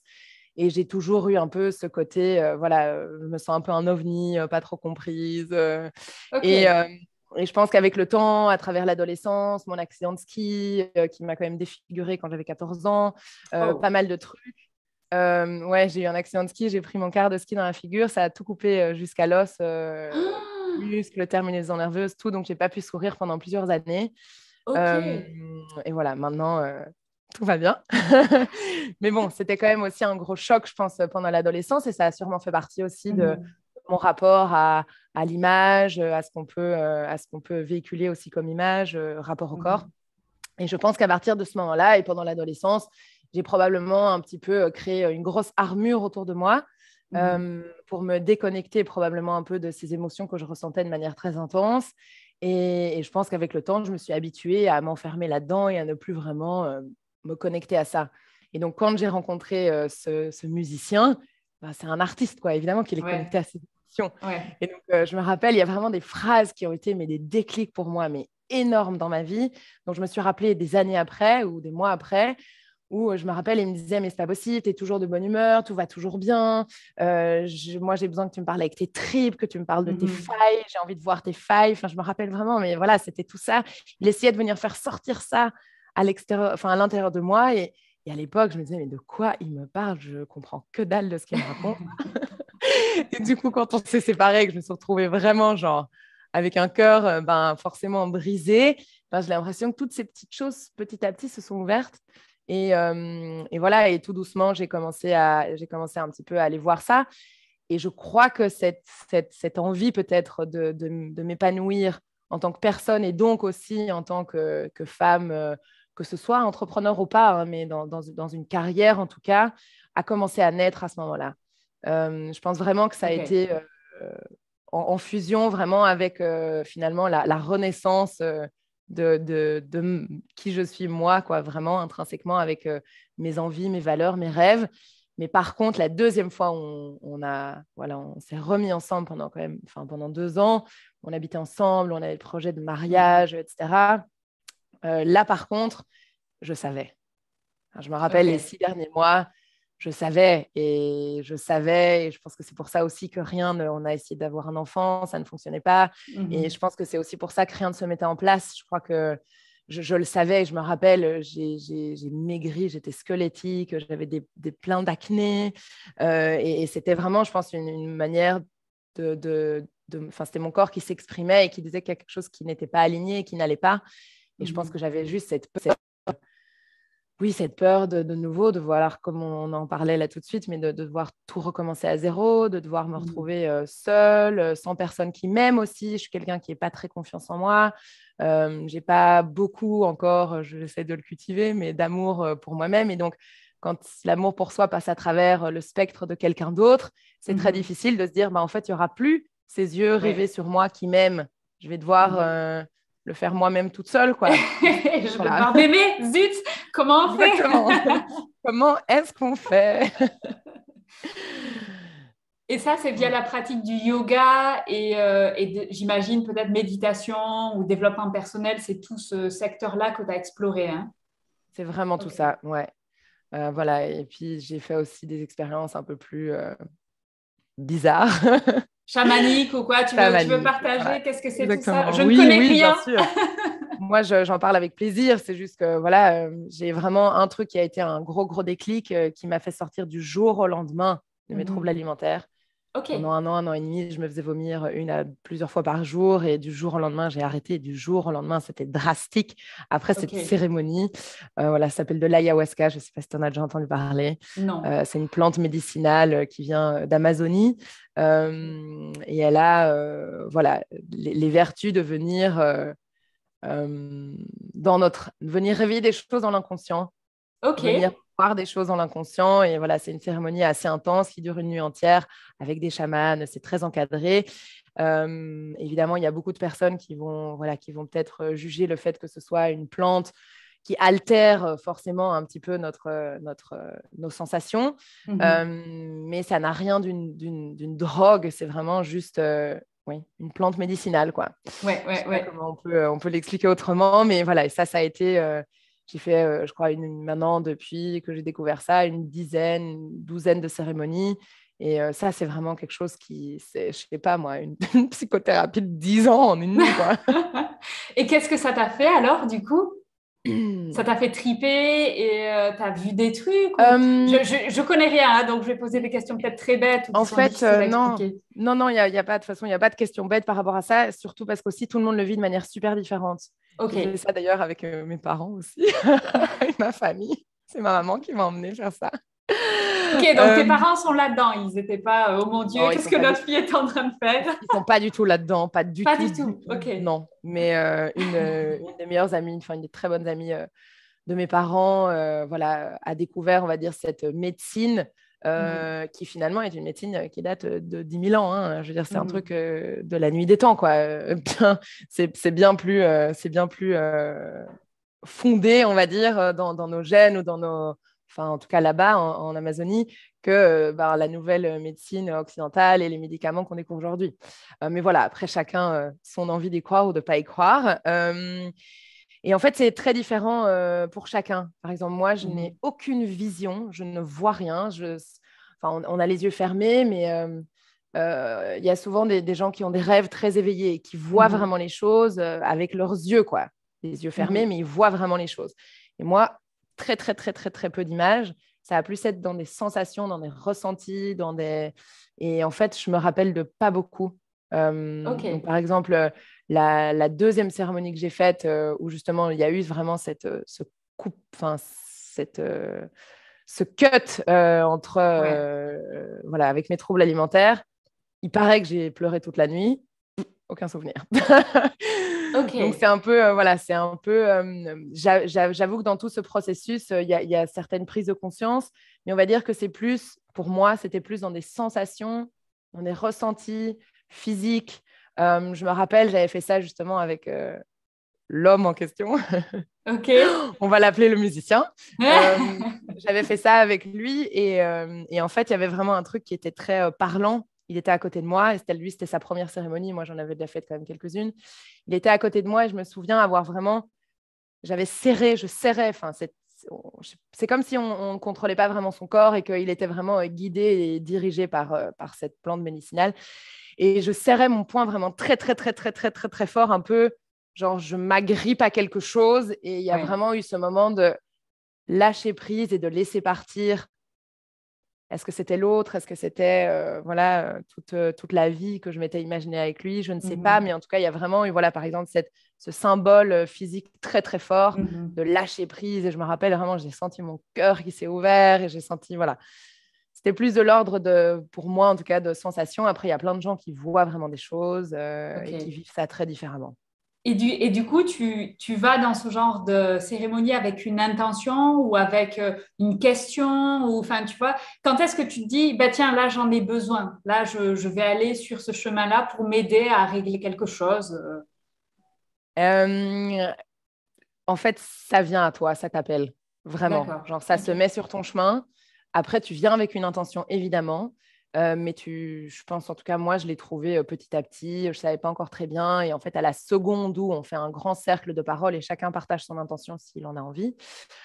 Et j'ai toujours eu un peu ce côté, je me sens un peu un ovni, pas trop comprise. Okay. Et je pense qu'avec le temps, à travers l'adolescence, mon accident de ski, qui m'a quand même défigurée quand j'avais 14 ans, pas mal de trucs. J'ai eu un accident de ski, j'ai pris mon quart de ski dans la figure, ça a tout coupé jusqu'à l'os, muscles, terminaisons nerveuses, tout, donc j'ai pas pu courir pendant plusieurs années. Okay. Et voilà, maintenant, tout va bien. Mais bon, c'était quand même aussi un gros choc, je pense, pendant l'adolescence, et ça a sûrement fait partie aussi de mon rapport à l'image, à ce qu'on peut véhiculer aussi comme image, rapport au corps. Et je pense qu'à partir de ce moment-là et pendant l'adolescence, j'ai probablement un petit peu créé une grosse armure autour de moi pour me déconnecter probablement un peu de ces émotions que je ressentais de manière très intense. Et je pense qu'avec le temps, je me suis habituée à m'enfermer là-dedans et à ne plus vraiment me connecter à ça. Et donc, quand j'ai rencontré ce musicien, c'est un artiste, quoi, évidemment qu'il est connecté à ses émotions. Ouais. Et donc, je me rappelle, il y a vraiment des phrases qui ont été des déclics pour moi, mais énormes dans ma vie. Donc, je me suis rappelée des années après ou des mois après, où je me rappelle, il me disait, mais c'est pas possible, tu es toujours de bonne humeur, tout va toujours bien. Moi, j'ai besoin que tu me parles avec tes tripes, que tu me parles de tes failles, j'ai envie de voir tes failles. Enfin, je me rappelle vraiment, mais voilà, c'était tout ça. Il essayait de venir faire sortir ça à l'extérieur, enfin, à l'intérieur de moi. Et à l'époque, je me disais, mais de quoi il me parle? Je comprends que dalle de ce qu'il me raconte. Et du coup, quand on s'est séparés, que je me suis retrouvée vraiment genre avec un cœur forcément brisé, j'ai l'impression que toutes ces petites choses, petit à petit, se sont ouvertes. Et voilà, et tout doucement, j'ai commencé un petit peu à aller voir ça. Et je crois que cette envie peut-être de m'épanouir en tant que personne et donc aussi en tant que femme, que ce soit entrepreneur ou pas, hein, mais dans une carrière en tout cas, a commencé à naître à ce moment-là. Je pense vraiment que ça a été en fusion vraiment avec finalement la renaissance de qui je suis moi, quoi, vraiment intrinsèquement avec mes envies, mes valeurs, mes rêves. Mais par contre, la deuxième fois, on s'est remis ensemble pendant 2 ans. On habitait ensemble, on avait le projet de mariage, etc. Là, par contre, je savais. Je me rappelle les 6 derniers mois, je savais. Et je pense que c'est pour ça aussi que on a essayé d'avoir un enfant, ça ne fonctionnait pas. Et je pense que c'est aussi pour ça que rien ne se mettait en place. Je crois que je le savais, je me rappelle, j'ai maigri, j'étais squelettique, j'avais plein d'acné. Et c'était vraiment, je pense, une manière enfin, c'était mon corps qui s'exprimait et qui disait qu'il y a quelque chose qui n'était pas aligné et qui n'allait pas. Et je pense que j'avais juste cette peur de nouveau, de voir, comme on en parlait là tout de suite, mais de devoir tout recommencer à zéro, de devoir me retrouver seule, sans personne qui m'aime aussi. Je suis quelqu'un qui n'est pas très confiance en moi. Je n'ai pas beaucoup encore, j'essaie de le cultiver, mais d'amour pour moi-même. Et donc, quand l'amour pour soi passe à travers le spectre de quelqu'un d'autre, c'est très difficile de se dire, en fait, il n'y aura plus ces yeux rivés sur moi qui m'aiment. Je vais devoir le faire moi-même toute seule, quoi. Je vais devoir m'aimer, zut, comment on fait? Comment est-ce qu'on fait? Et ça, c'est via la pratique du yoga et j'imagine peut-être méditation ou développement personnel, c'est tout ce secteur-là que tu as exploré. Hein? C'est vraiment tout ça, ouais. Voilà, et puis j'ai fait aussi des expériences un peu plus bizarres. Chamanique ou quoi? Tu veux partager? Voilà. Qu'est-ce que c'est tout ça? Je ne connais rien. Bien sûr. Moi, j'en parle avec plaisir. C'est juste que voilà, j'ai vraiment un truc qui a été un gros déclic qui m'a fait sortir du jour au lendemain de mes troubles alimentaires. Pendant un an et demi, je me faisais vomir plusieurs fois par jour et du jour au lendemain, j'ai arrêté. Du jour au lendemain, c'était drastique. Après cette cérémonie, ça s'appelle de l'ayahuasca. Je ne sais pas si tu en as déjà entendu parler. Non. C'est une plante médicinale qui vient d'Amazonie et elle a les vertus de venir venir réveiller des choses dans l'inconscient. Venir voir des choses dans l'inconscient. Et voilà, c'est une cérémonie assez intense qui dure une nuit entière avec des chamans. C'est très encadré. Évidemment, il y a beaucoup de personnes qui vont peut-être juger le fait que ce soit une plante qui altère forcément un petit peu nos sensations. Mais ça n'a rien d'une drogue. C'est vraiment juste... une plante médicinale, quoi. Je sais pas comment on peut l'expliquer autrement, mais voilà, et ça a été... j'ai fait, je crois, maintenant, depuis que j'ai découvert ça, une douzaine de cérémonies. Et ça, c'est vraiment quelque chose je sais pas moi, une psychothérapie de 10 ans en une nuit, quoi. Et qu'est-ce que ça t'a fait alors, du coup? Ça t'a fait triper et tu as vu des trucs Je connais rien, hein, donc je vais poser des questions peut-être très bêtes. En fait, non, il y a pas de façon, il n'y a pas de questions bêtes par rapport à ça, surtout parce qu'aussi tout le monde le vit de manière super différente. J'ai fait ça d'ailleurs avec mes parents aussi, avec ma famille. C'est ma maman qui m'a emmenée faire ça. Donc tes parents sont là-dedans, ils n'étaient pas oh mon Dieu, qu'est-ce que notre fille est en train de faire? Ils sont pas du tout là-dedans, pas du tout. Ok. Non, mais une des meilleures amies, une des très bonnes amies de mes parents, a découvert, on va dire, cette médecine qui finalement est une médecine qui date de 10 000 ans. Hein. Je veux dire, c'est un truc de la nuit des temps, quoi. C'est bien plus fondé, on va dire, dans nos gènes ou dans nos... Enfin, en tout cas là-bas, en Amazonie, que la nouvelle médecine occidentale et les médicaments qu'on découvre aujourd'hui. Mais voilà, après, chacun son envie d'y croire ou de ne pas y croire. Et en fait, c'est très différent pour chacun. Par exemple, moi, je n'ai aucune vision, je ne vois rien. On a les yeux fermés, mais il y a souvent des gens qui ont des rêves très éveillés, qui voient vraiment les choses avec leurs yeux, quoi. Les yeux fermés, mais ils voient vraiment les choses. Et moi, très, très, très, très, très peu d'images. Ça va plus être dans des sensations, dans des ressentis, Et en fait, je me rappelle de pas beaucoup. Donc, par exemple, la deuxième cérémonie que j'ai faite, où justement, il y a eu vraiment ce cut entre, avec mes troubles alimentaires. Il paraît que j'ai pleuré toute la nuit. Aucun souvenir. Donc, c'est un peu, j'avoue que dans tout ce processus, il y a certaines prises de conscience, mais on va dire que c'est plus, pour moi, c'était plus dans des sensations, dans des ressentis physiques. Je me rappelle, j'avais fait ça justement avec l'homme en question. On va l'appeler le musicien. J'avais fait ça avec lui et en fait, il y avait vraiment un truc qui était très parlant. Il était à côté de moi et c'était sa première cérémonie. Moi, j'en avais déjà fait quand même quelques-unes. Il était à côté de moi et je me souviens avoir vraiment... je serrais. Enfin, c'est comme si on ne contrôlait pas vraiment son corps et qu'il était vraiment guidé et dirigé par cette plante médicinale. Et je serrais mon poing vraiment très, très, très, très, très, très, très fort, un peu genre je m'agrippe à quelque chose et il y a vraiment eu ce moment de lâcher prise et de laisser partir. Est-ce que c'était l'autre? Est-ce que c'était toute la vie que je m'étais imaginée avec lui? Je ne sais pas, mais en tout cas, il y a vraiment eu, voilà, par exemple, ce symbole physique très, très fort de lâcher prise. Et je me rappelle vraiment, j'ai senti mon cœur qui s'est ouvert et j'ai senti, voilà. C'était plus de l'ordre de, pour moi, en tout cas, de sensation. Après, il y a plein de gens qui voient vraiment des choses et qui vivent ça très différemment. Et du coup, tu vas dans ce genre de cérémonie avec une intention ou avec une question ou, enfin, tu vois, quand est-ce que tu te dis, bah, tiens, là, j'en ai besoin. Là, je vais aller sur ce chemin-là pour m'aider à régler quelque chose. Euh, En fait, ça vient à toi, ça t'appelle, vraiment. D'accord. Genre, ça se Ok. met sur ton chemin. Après, tu viens avec une intention, évidemment. Mais je pense, en tout cas, moi, je l'ai trouvé petit à petit. Je ne savais pas encore très bien. Et en fait, à la seconde où on fait un grand cercle de paroles et chacun partage son intention s'il en a envie,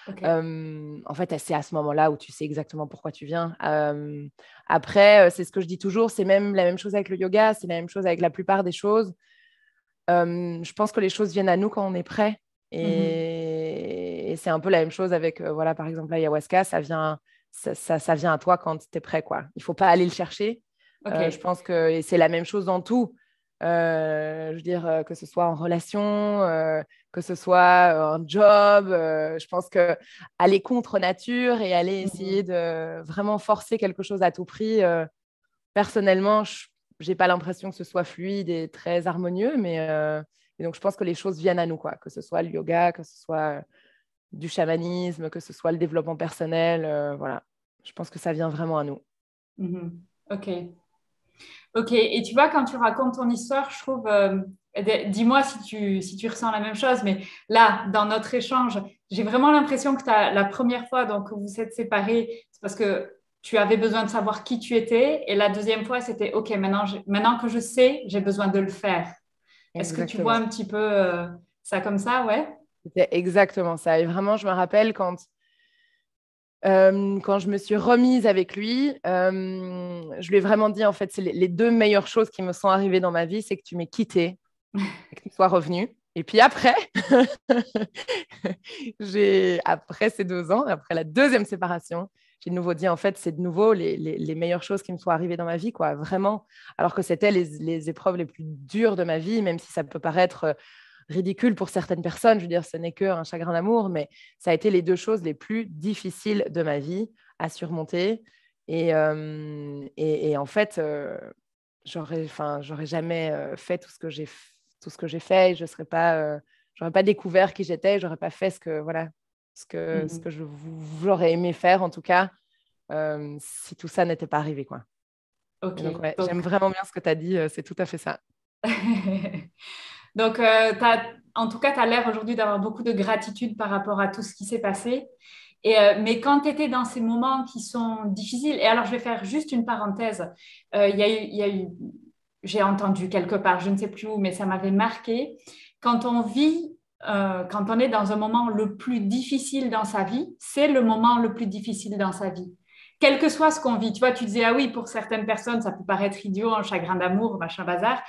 Ok. en fait, c'est à ce moment-là où tu sais exactement pourquoi tu viens. Après, c'est ce que je dis toujours, c'est même la même chose avec le yoga, c'est la même chose avec la plupart des choses. Je pense que les choses viennent à nous quand on est prêt. Mhm. Et c'est un peu la même chose avec, voilà, par exemple, l'ayahuasca, ça vient à toi quand tu es prêt, quoi. Il ne faut pas aller le chercher. Je Ok. pense que et c'est la même chose dans tout. Je veux dire, que ce soit en relation, que ce soit un job. Je pense que aller contre nature et aller essayer Mhm. de vraiment forcer quelque chose à tout prix, personnellement, je n'ai pas l'impression que ce soit fluide et très harmonieux, et donc je pense que les choses viennent à nous, quoi, que ce soit le yoga, que ce soit du chamanisme, que ce soit le développement personnel, voilà. Je pense que ça vient vraiment à nous. Mhm. Ok. Ok, et tu vois, quand tu racontes ton histoire, je trouve, dis-moi si tu ressens la même chose, mais là, dans notre échange, j'ai vraiment l'impression que la première fois donc, que vous êtes séparés, c'est parce que tu avais besoin de savoir qui tu étais, et la deuxième fois, c'était, OK, maintenant que je sais, j'ai besoin de le faire. Est-ce que tu vois Exactement. un petit peu ça comme ça, ouais? C'était exactement ça. Et vraiment, je me rappelle quand je me suis remise avec lui, je lui ai vraiment dit, en fait, c'est les deux meilleures choses qui me sont arrivées dans ma vie, c'est que tu m'aies quittée et que tu sois revenue. Et puis après, après ces 2 ans, après la deuxième séparation, j'ai de nouveau dit, en fait, c'est de nouveau les meilleures choses qui me sont arrivées dans ma vie, quoi, vraiment. Alors que c'était les épreuves les plus dures de ma vie, même si ça peut paraître ridicule pour certaines personnes. Je veux dire, ce n'est qu'un chagrin d'amour, mais ça a été les deux choses les plus difficiles de ma vie à surmonter. Et en fait, j'aurais jamais fait tout ce que j'ai fait. Et je serais pas, j'aurais pas découvert qui j'étais. J'aurais pas fait ce que Mhm. j'aurais aimé faire, en tout cas, si tout ça n'était pas arrivé, quoi. OK, Et donc, ouais, j'aime donc... vraiment bien ce que tu as dit. C'est tout à fait ça. Donc, en tout cas, tu as l'air aujourd'hui d'avoir beaucoup de gratitude par rapport à tout ce qui s'est passé. Mais quand tu étais dans ces moments qui sont difficiles, et alors je vais faire juste une parenthèse, il y a eu, j'ai entendu quelque part, je ne sais plus où, mais ça m'avait marqué, quand on vit, quand on est dans un moment le plus difficile dans sa vie, c'est le moment le plus difficile dans sa vie. Quel que soit ce qu'on vit, tu vois, tu disais, ah oui, pour certaines personnes, ça peut paraître idiot, un chagrin d'amour, machin bazar.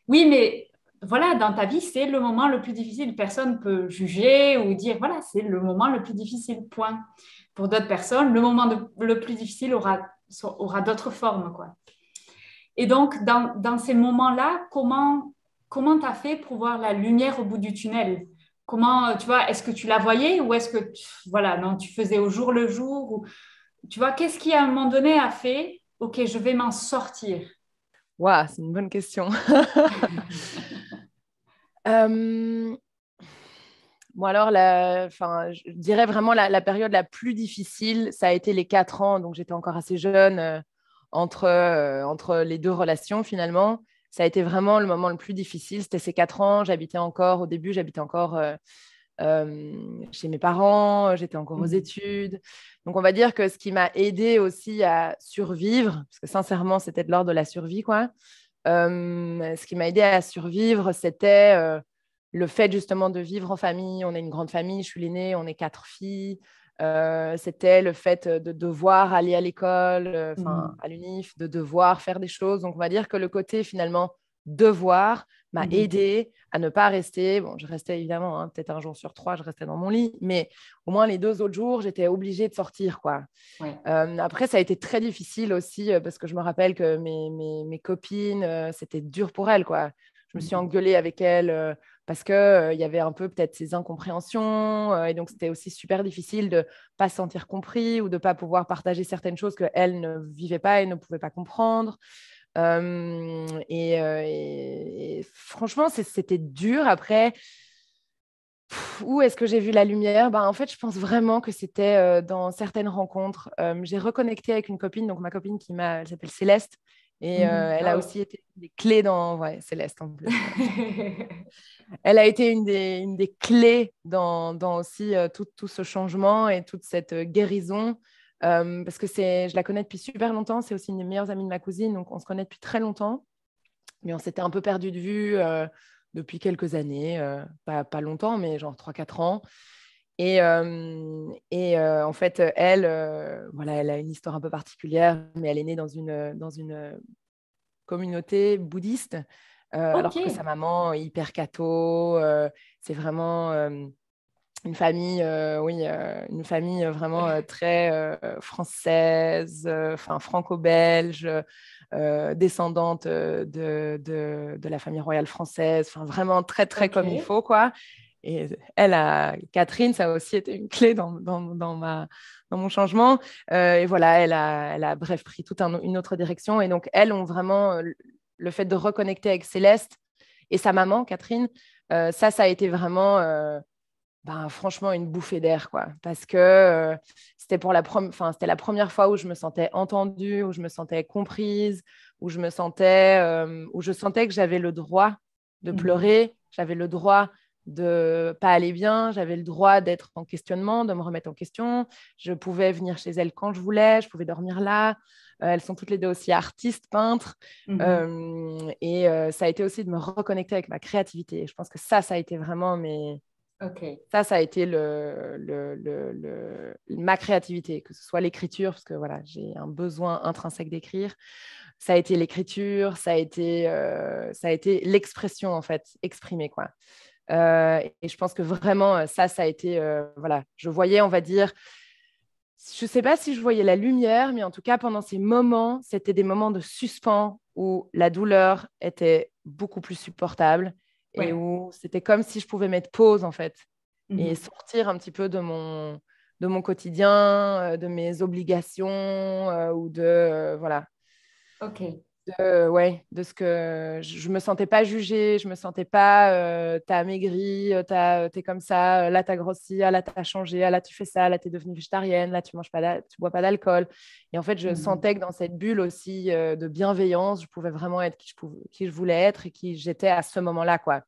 Oui, mais voilà, dans ta vie, c'est le moment le plus difficile. Personne ne peut juger ou dire, voilà, c'est le moment le plus difficile, point. Pour d'autres personnes, le moment le plus difficile aura d'autres formes, quoi. Et donc, dans ces moments-là, comment tu as fait pour voir la lumière au bout du tunnel? Comment, tu vois, est-ce que tu la voyais ou est-ce que, voilà, non, tu faisais au jour le jour ou, tu vois, qu'est-ce qui, à un moment donné, a fait, OK, je vais m'en sortir? Waouh, c'est une bonne question. Euh, Bon, alors, je dirais vraiment la période la plus difficile, ça a été les 4 ans. Donc, j'étais encore assez jeune entre les deux relations, finalement. Ça a été vraiment le moment le plus difficile. C'était ces 4 ans. Au début, j'habitais encore chez mes parents. J'étais encore aux Mhm. études. Donc, on va dire que ce qui m'a aidé aussi à survivre, parce que sincèrement, c'était de l'ordre de la survie, quoi. Ce qui m'a aidé à survivre, c'était le fait justement de vivre en famille. On est une grande famille, je suis l'aînée, on est 4 filles. C'était le fait de devoir aller à l'école, Mhm. à l'UNIF, de devoir faire des choses. Donc, on va dire que le côté finalement devoir m'a aidé à ne pas rester. Bon, je restais évidemment, hein, peut-être un jour sur 3, je restais dans mon lit, mais au moins les 2 autres jours, j'étais obligée de sortir, quoi. Ouais. Après, ça a été très difficile aussi parce que je me rappelle que mes copines, c'était dur pour elles, quoi. Je me suis engueulée avec elles parce qu'il y avait un peu peut-être ces incompréhensions et donc c'était aussi super difficile de ne pas se sentir compris ou de ne pas pouvoir partager certaines choses qu'elles ne vivaient pas et ne pouvaient pas comprendre. Et franchement, c'était dur. Après, où est-ce que j'ai vu la lumière? En fait, je pense vraiment que c'était dans certaines rencontres. J'ai reconnecté avec une copine, donc ma copine elle s'appelle Céleste, et elle a aussi été une des clés dans... Ouais, Céleste en plus. Elle a été une des clés dans aussi tout ce changement et toute cette guérison. Parce que je la connais depuis super longtemps. C'est aussi une des meilleures amies de ma cousine, donc on se connaît depuis très longtemps. Mais on s'était un peu perdu de vue depuis quelques années, pas longtemps, mais genre 3-4 ans. Et en fait, voilà, elle a une histoire un peu particulière, mais elle est née dans une communauté bouddhiste, alors que sa maman est hyper catho. C'est vraiment une famille, une famille vraiment très française, franco-belge, descendante de la famille royale française, vraiment très, très comme il faut, quoi. Et Catherine, ça a aussi été une clé dans mon changement. Et voilà, elle a bref, pris toute une autre direction. Et donc, elles ont vraiment le fait de reconnecter avec Céleste et sa maman, Catherine, ça a été vraiment... franchement, une bouffée d'air, quoi. Parce que c'était c'était la première fois où je me sentais entendue, où je me sentais comprise, où je sentais que j'avais le droit de pleurer, j'avais le droit de pas aller bien, j'avais le droit d'être en questionnement, de me remettre en question. Je pouvais venir chez elles quand je voulais, je pouvais dormir là. Elles sont toutes les deux aussi artistes, peintres. Et ça a été aussi de me reconnecter avec ma créativité. Je pense que ça a été vraiment ça a été ma créativité, que ce soit l'écriture, parce que voilà, j'ai un besoin intrinsèque d'écrire. Ça a été l'écriture, ça a été l'expression, en fait, exprimée, quoi. Et je pense que vraiment, ça a été... voilà, je voyais, on va dire... Je ne sais pas si je voyais la lumière, mais en tout cas, pendant ces moments, c'était des moments de suspens où la douleur était beaucoup plus supportable et où c'était comme si je pouvais mettre pause, en fait, et sortir un petit peu de mon quotidien, de mes obligations ou voilà. Ok. De ce que je me sentais pas jugée, je me sentais pas t'as maigri, t'es comme ça, là t'as grossi, là t'as changé, là tu fais ça, là t'es devenue végétarienne, là tu bois pas d'alcool. Et en fait, je sentais que dans cette bulle aussi de bienveillance, je pouvais vraiment être qui je voulais être et qui j'étais à ce moment-là, quoi.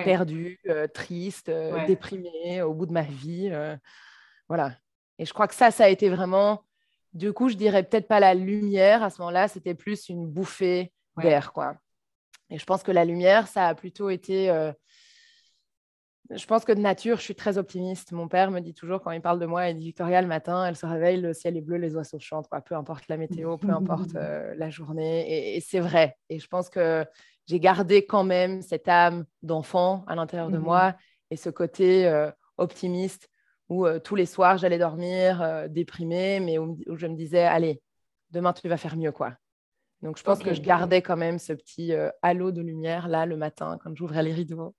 Perdue, triste, déprimée au bout de ma vie. Voilà. Et je crois que ça a été vraiment... Du coup, je dirais peut-être pas la lumière. À ce moment-là, c'était plus une bouffée d'air, quoi. Et je pense que la lumière, ça a plutôt été... Je pense que de nature, je suis très optimiste. Mon père me dit toujours, quand il parle de moi, il dit Victoria, le matin, elle se réveille, le ciel est bleu, les oiseaux chantent, quoi. Peu importe la météo, peu importe la journée. Et c'est vrai. Et je pense que j'ai gardé quand même cette âme d'enfant à l'intérieur de moi et ce côté optimiste où tous les soirs, j'allais dormir déprimée, mais où je me disais, allez, demain, tu vas faire mieux, quoi. Donc, je pense que je gardais quand même ce petit halo de lumière, là, le matin, quand j'ouvrais les rideaux.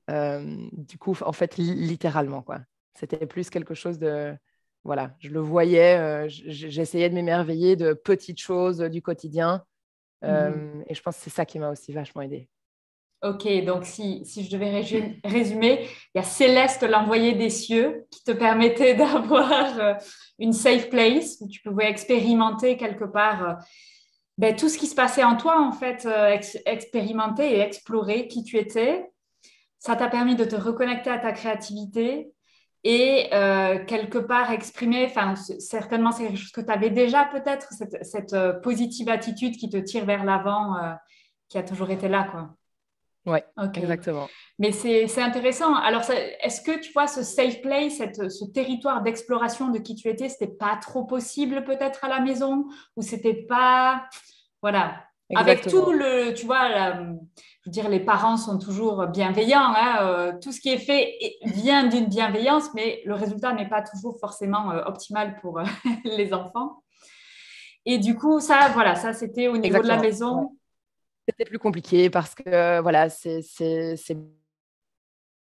Du coup, en fait, littéralement, quoi. C'était plus quelque chose de... Voilà, je le voyais, j'essayais de m'émerveiller de petites choses du quotidien. Et je pense que c'est ça qui m'a aussi vachement aidée. Ok, donc si je devais résumer, il y a Céleste, l'envoyée des cieux, qui te permettait d'avoir une safe place où tu pouvais expérimenter quelque part tout ce qui se passait en toi, en fait, expérimenter et explorer qui tu étais. Ça t'a permis de te reconnecter à ta créativité et quelque part exprimer, certainement c'est quelque chose que tu avais déjà peut-être, cette positive attitude qui te tire vers l'avant, qui a toujours été là, quoi. Oui, exactement. Mais c'est intéressant. Alors, est-ce que tu vois ce safe place, ce territoire d'exploration de qui tu étais, c'était pas trop possible peut-être à la maison ou c'était pas... Voilà. Avec tout Exactement. tu vois, je veux dire, les parents sont toujours bienveillants. Hein, tout ce qui est fait vient d'une bienveillance, mais le résultat n'est pas toujours forcément optimal pour les enfants. Et du coup, ça, voilà, ça, c'était au niveau de la Exactement. Ouais. maison. C'était plus compliqué parce que voilà, c'est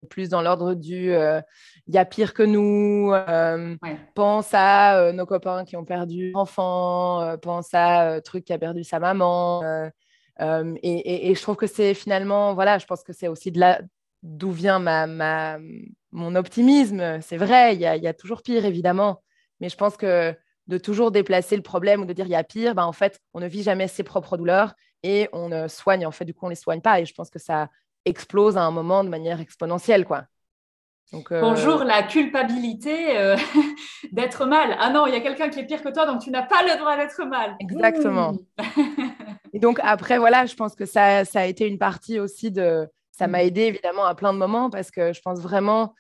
plus dans l'ordre du il y a pire que nous, Ouais. pense à nos copains qui ont perdu un enfant, pense à truc qui a perdu sa maman. Et je trouve que c'est finalement, voilà, je pense que c'est aussi de là d'où vient mon optimisme. C'est vrai, il y a toujours pire, évidemment. Mais je pense que de toujours déplacer le problème ou de dire il y a pire, ben, en fait, on ne vit jamais ses propres douleurs et on ne soigne, en fait, du coup, on ne les soigne pas. Et je pense que ça explose à un moment de manière exponentielle, quoi. Donc, Bonjour, la culpabilité d'être mal. Ah non, il y a quelqu'un qui est pire que toi, donc tu n'as pas le droit d'être mal. exactement. Et donc, après, voilà, je pense que ça a été une partie aussi de... Ça m'a aidé, évidemment, à plein de moments parce que je pense vraiment...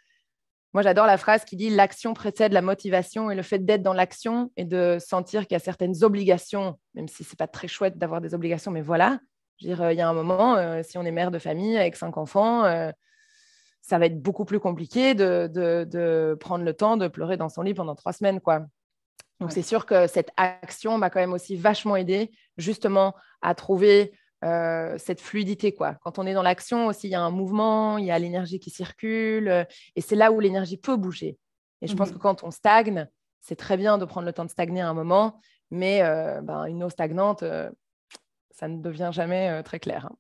Moi, j'adore la phrase qui dit l'action précède la motivation et le fait d'être dans l'action et de sentir qu'il y a certaines obligations, même si c'est pas très chouette d'avoir des obligations, mais voilà. Je veux dire, il y a un moment, si on est mère de famille avec 5 enfants, ça va être beaucoup plus compliqué de prendre le temps de pleurer dans son lit pendant 3 semaines, quoi. Donc, Ouais. c'est sûr que cette action m'a quand même aussi vachement aidé justement à trouver cette fluidité, quoi. Quand on est dans l'action aussi, il y a un mouvement, il y a l'énergie qui circule et c'est là où l'énergie peut bouger. Et je pense que Mhm. quand on stagne, c'est très bien de prendre le temps de stagner à un moment, mais une eau stagnante, ça ne devient jamais très clair, hein.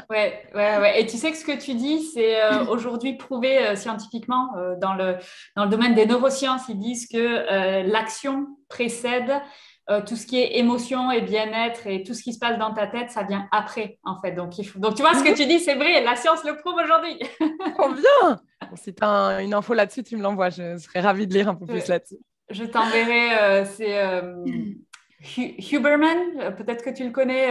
Ouais, ouais, ouais. Et tu sais que ce que tu dis, c'est aujourd'hui prouvé scientifiquement dans le domaine des neurosciences. Ils disent que l'action précède tout ce qui est émotion et bien-être et tout ce qui se passe dans ta tête, ça vient après, en fait. Donc tu vois, ce que tu dis, c'est vrai, la science le prouve aujourd'hui. Trop bien! Bon, si tu as une info là-dessus, tu me l'envoies. Je serais ravie de lire un peu plus là-dessus. Je t'enverrai, c'est Huberman, peut-être que tu le connais,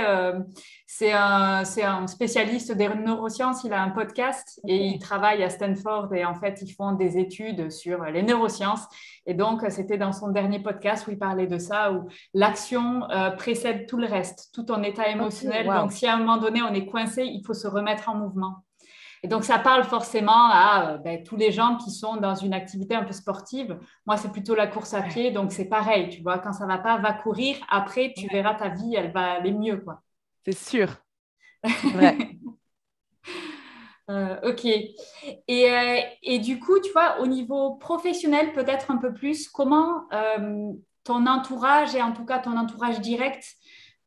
c'est un spécialiste des neurosciences, il a un podcast et il travaille à Stanford et en fait, ils font des études sur les neurosciences. Et donc, c'était dans son dernier podcast où il parlait de ça, où l'action précède tout le reste, tout en état Ok, émotionnel. Donc, waouh. si à un moment donné, on est coincé, il faut se remettre en mouvement. Et donc, ça parle forcément à tous les gens qui sont dans une activité un peu sportive. Moi, c'est plutôt la course à Ouais, pied, donc c'est pareil, tu vois, quand ça va pas, va courir. Après, tu ouais, verras ta vie, elle va aller mieux, quoi. c'est sûr, c'est vrai. Ok. Et du coup, tu vois, au niveau professionnel, peut-être un peu plus, comment ton entourage, et en tout cas ton entourage direct,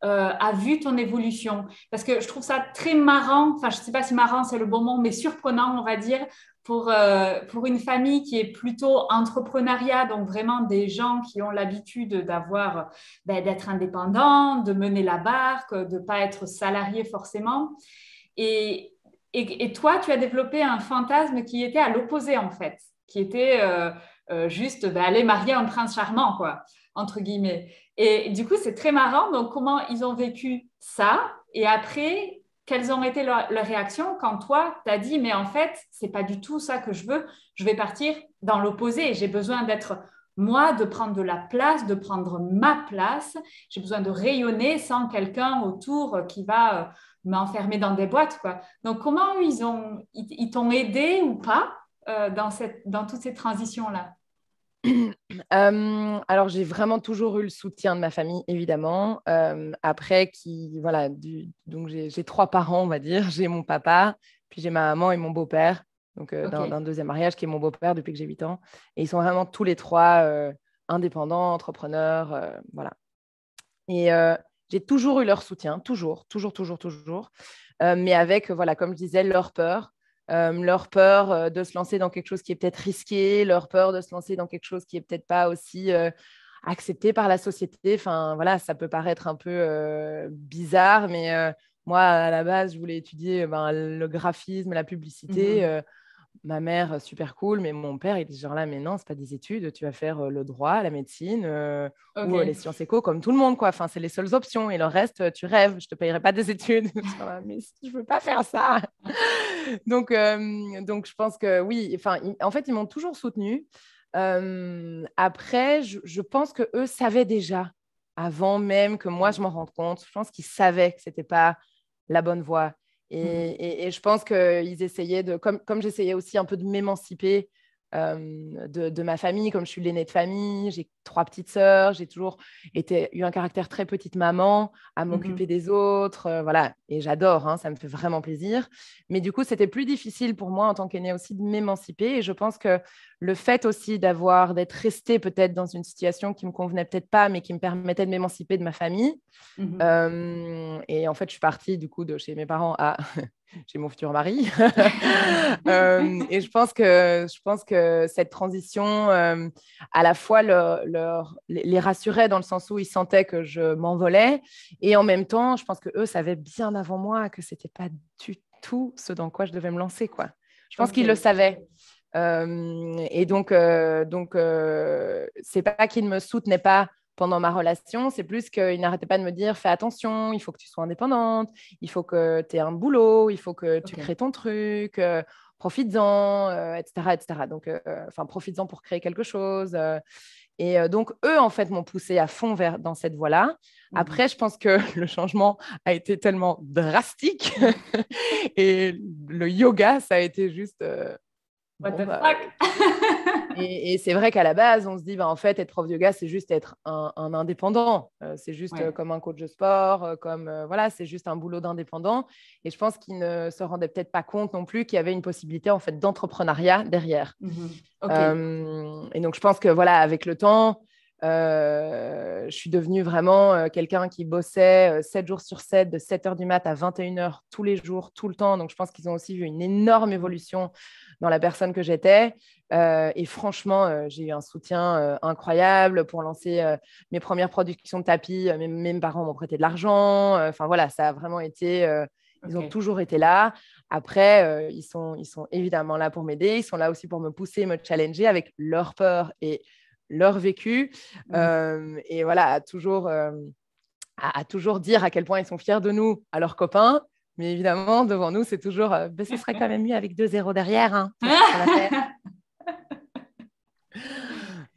a vu ton évolution? Parce que je trouve ça très marrant, enfin, je ne sais pas si marrant c'est le bon mot, mais surprenant, on va dire, pour une famille qui est plutôt entrepreneuriat, donc vraiment des gens qui ont l'habitude d'être indépendants, de mener la barque, de ne pas être salarié forcément. Et, et toi, tu as développé un fantasme qui était à l'opposé, en fait, qui était juste aller marier un prince charmant, quoi, entre guillemets. Et du coup, c'est très marrant. Donc, comment ils ont vécu ça? Et après, quelles ont été leurs réactions quand toi, tu as dit, mais en fait, c'est pas du tout ça que je veux. Je vais partir dans l'opposé. J'ai besoin d'être moi, de prendre de la place, de prendre ma place. J'ai besoin de rayonner sans quelqu'un autour qui va m'enfermer dans des boîtes, quoi. Donc, comment ils t'ont aidé ou pas dans toutes ces transitions-là? Alors, j'ai vraiment toujours eu le soutien de ma famille, évidemment. Après, voilà, donc j'ai 3 parents, on va dire. J'ai mon papa, puis j'ai ma maman et mon beau-père, donc Ok. d'un deuxième mariage qui est mon beau-père depuis que j'ai 8 ans. Et ils sont vraiment tous les trois indépendants, entrepreneurs, voilà. Et j'ai toujours eu leur soutien, toujours, toujours, toujours, toujours. Mais avec, voilà, comme je disais, leur peur de se lancer dans quelque chose qui est peut-être risqué, leur peur de se lancer dans quelque chose qui est peut-être pas aussi accepté par la société. Enfin, voilà, ça peut paraître un peu bizarre, mais moi, à la base, je voulais étudier le graphisme, la publicité. Mhm. Ma mère, super cool, mais mon père, il est genre là, mais non, c'est pas des études, tu vas faire le droit, la médecine ou les Ok. sciences éco, comme tout le monde, quoi. Enfin, c'est les seules options. Et le reste, tu rêves, je te payerai pas des études. Je suis là, mais je veux pas faire ça. Donc, je pense que oui, enfin, en fait, ils m'ont toujours soutenue. Après, je pense que eux savaient déjà avant même que moi, je m'en rende compte. Je pense qu'ils savaient que ce n'était pas la bonne voie. Et je pense qu'ils essayaient comme j'essayais aussi un peu de m'émanciper de ma famille, comme je suis l'aînée de famille, j'ai 3 petites sœurs, j'ai toujours eu un caractère très petite maman, à m'occuper des autres, voilà, et j'adore, hein, ça me fait vraiment plaisir. Mais du coup, c'était plus difficile pour moi en tant qu'aînée aussi de m'émanciper, et je pense que le fait aussi d'être restée peut-être dans une situation qui me convenait peut-être pas, mais qui me permettait de m'émanciper de ma famille. Et en fait, je suis partie du coup de chez mes parents à chez mon futur mari. Et je pense que cette transition, à la fois les rassurait dans le sens où ils sentaient que je m'envolais. Et en même temps, je pense qu'eux savaient bien avant moi que ce n'était pas du tout ce dans quoi je devais me lancer, quoi. Je pense qu'ils le savaient. Et donc c'est pas qu'ils ne me soutenaient pas pendant ma relation, c'est plus qu'ils n'arrêtaient pas de me dire « Fais attention, il faut que tu sois indépendante, il faut que tu aies un boulot, il faut que tu crées ton truc, profites-en, etc., etc. » Donc, profites-en pour créer quelque chose. Donc, eux, en fait, m'ont poussée à fond dans cette voie-là. Après, je pense que le changement a été tellement drastique et le yoga, ça a été juste… What the fuck. Et c'est vrai qu'à la base, on se dit, en fait, être prof de yoga, c'est juste être un indépendant. C'est juste comme un coach de sport, voilà, c'est juste un boulot d'indépendant. Et je pense qu'ils ne se rendaient peut-être pas compte non plus qu'il y avait une possibilité en fait d'entrepreneuriat derrière. Et donc, je pense que voilà, avec le temps, je suis devenue vraiment quelqu'un qui bossait 7 jours sur 7, de 7 heures du mat à 21 heures tous les jours, tout le temps. Donc, je pense qu'ils ont aussi vu une énorme évolution dans la personne que j'étais. Et franchement, j'ai eu un soutien incroyable pour lancer mes premières productions de tapis. Mes parents m'ont prêté de l'argent. Enfin, voilà, ça a vraiment été… Ils ont toujours été là. Après, ils sont évidemment là pour m'aider. Ils sont là aussi pour me pousser, me challenger avec leur peur et leur vécu. Et voilà, à toujours dire à quel point ils sont fiers de nous à leurs copains. Mais évidemment, devant nous, c'est toujours ce serait quand même mieux avec 2 zéros derrière. Hein,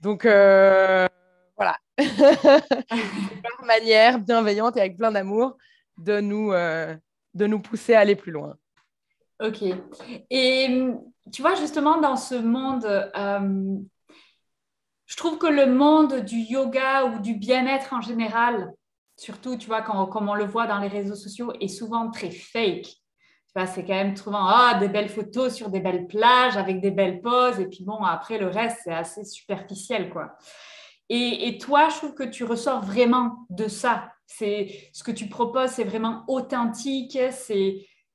donc, voilà. C'est leur manière bienveillante et avec plein d'amour de nous pousser à aller plus loin. Ok. Et tu vois, justement, dans ce monde, je trouve que le monde du yoga ou du bien-être en général, surtout, tu vois, comme on le voit dans les réseaux sociaux, est souvent très fake. Tu vois, c'est quand même souvent des belles photos sur des belles plages avec des belles poses. Et puis bon, après, le reste, c'est assez superficiel, quoi. Et toi, je trouve que tu ressors vraiment de ça. Ce que tu proposes, c'est vraiment authentique.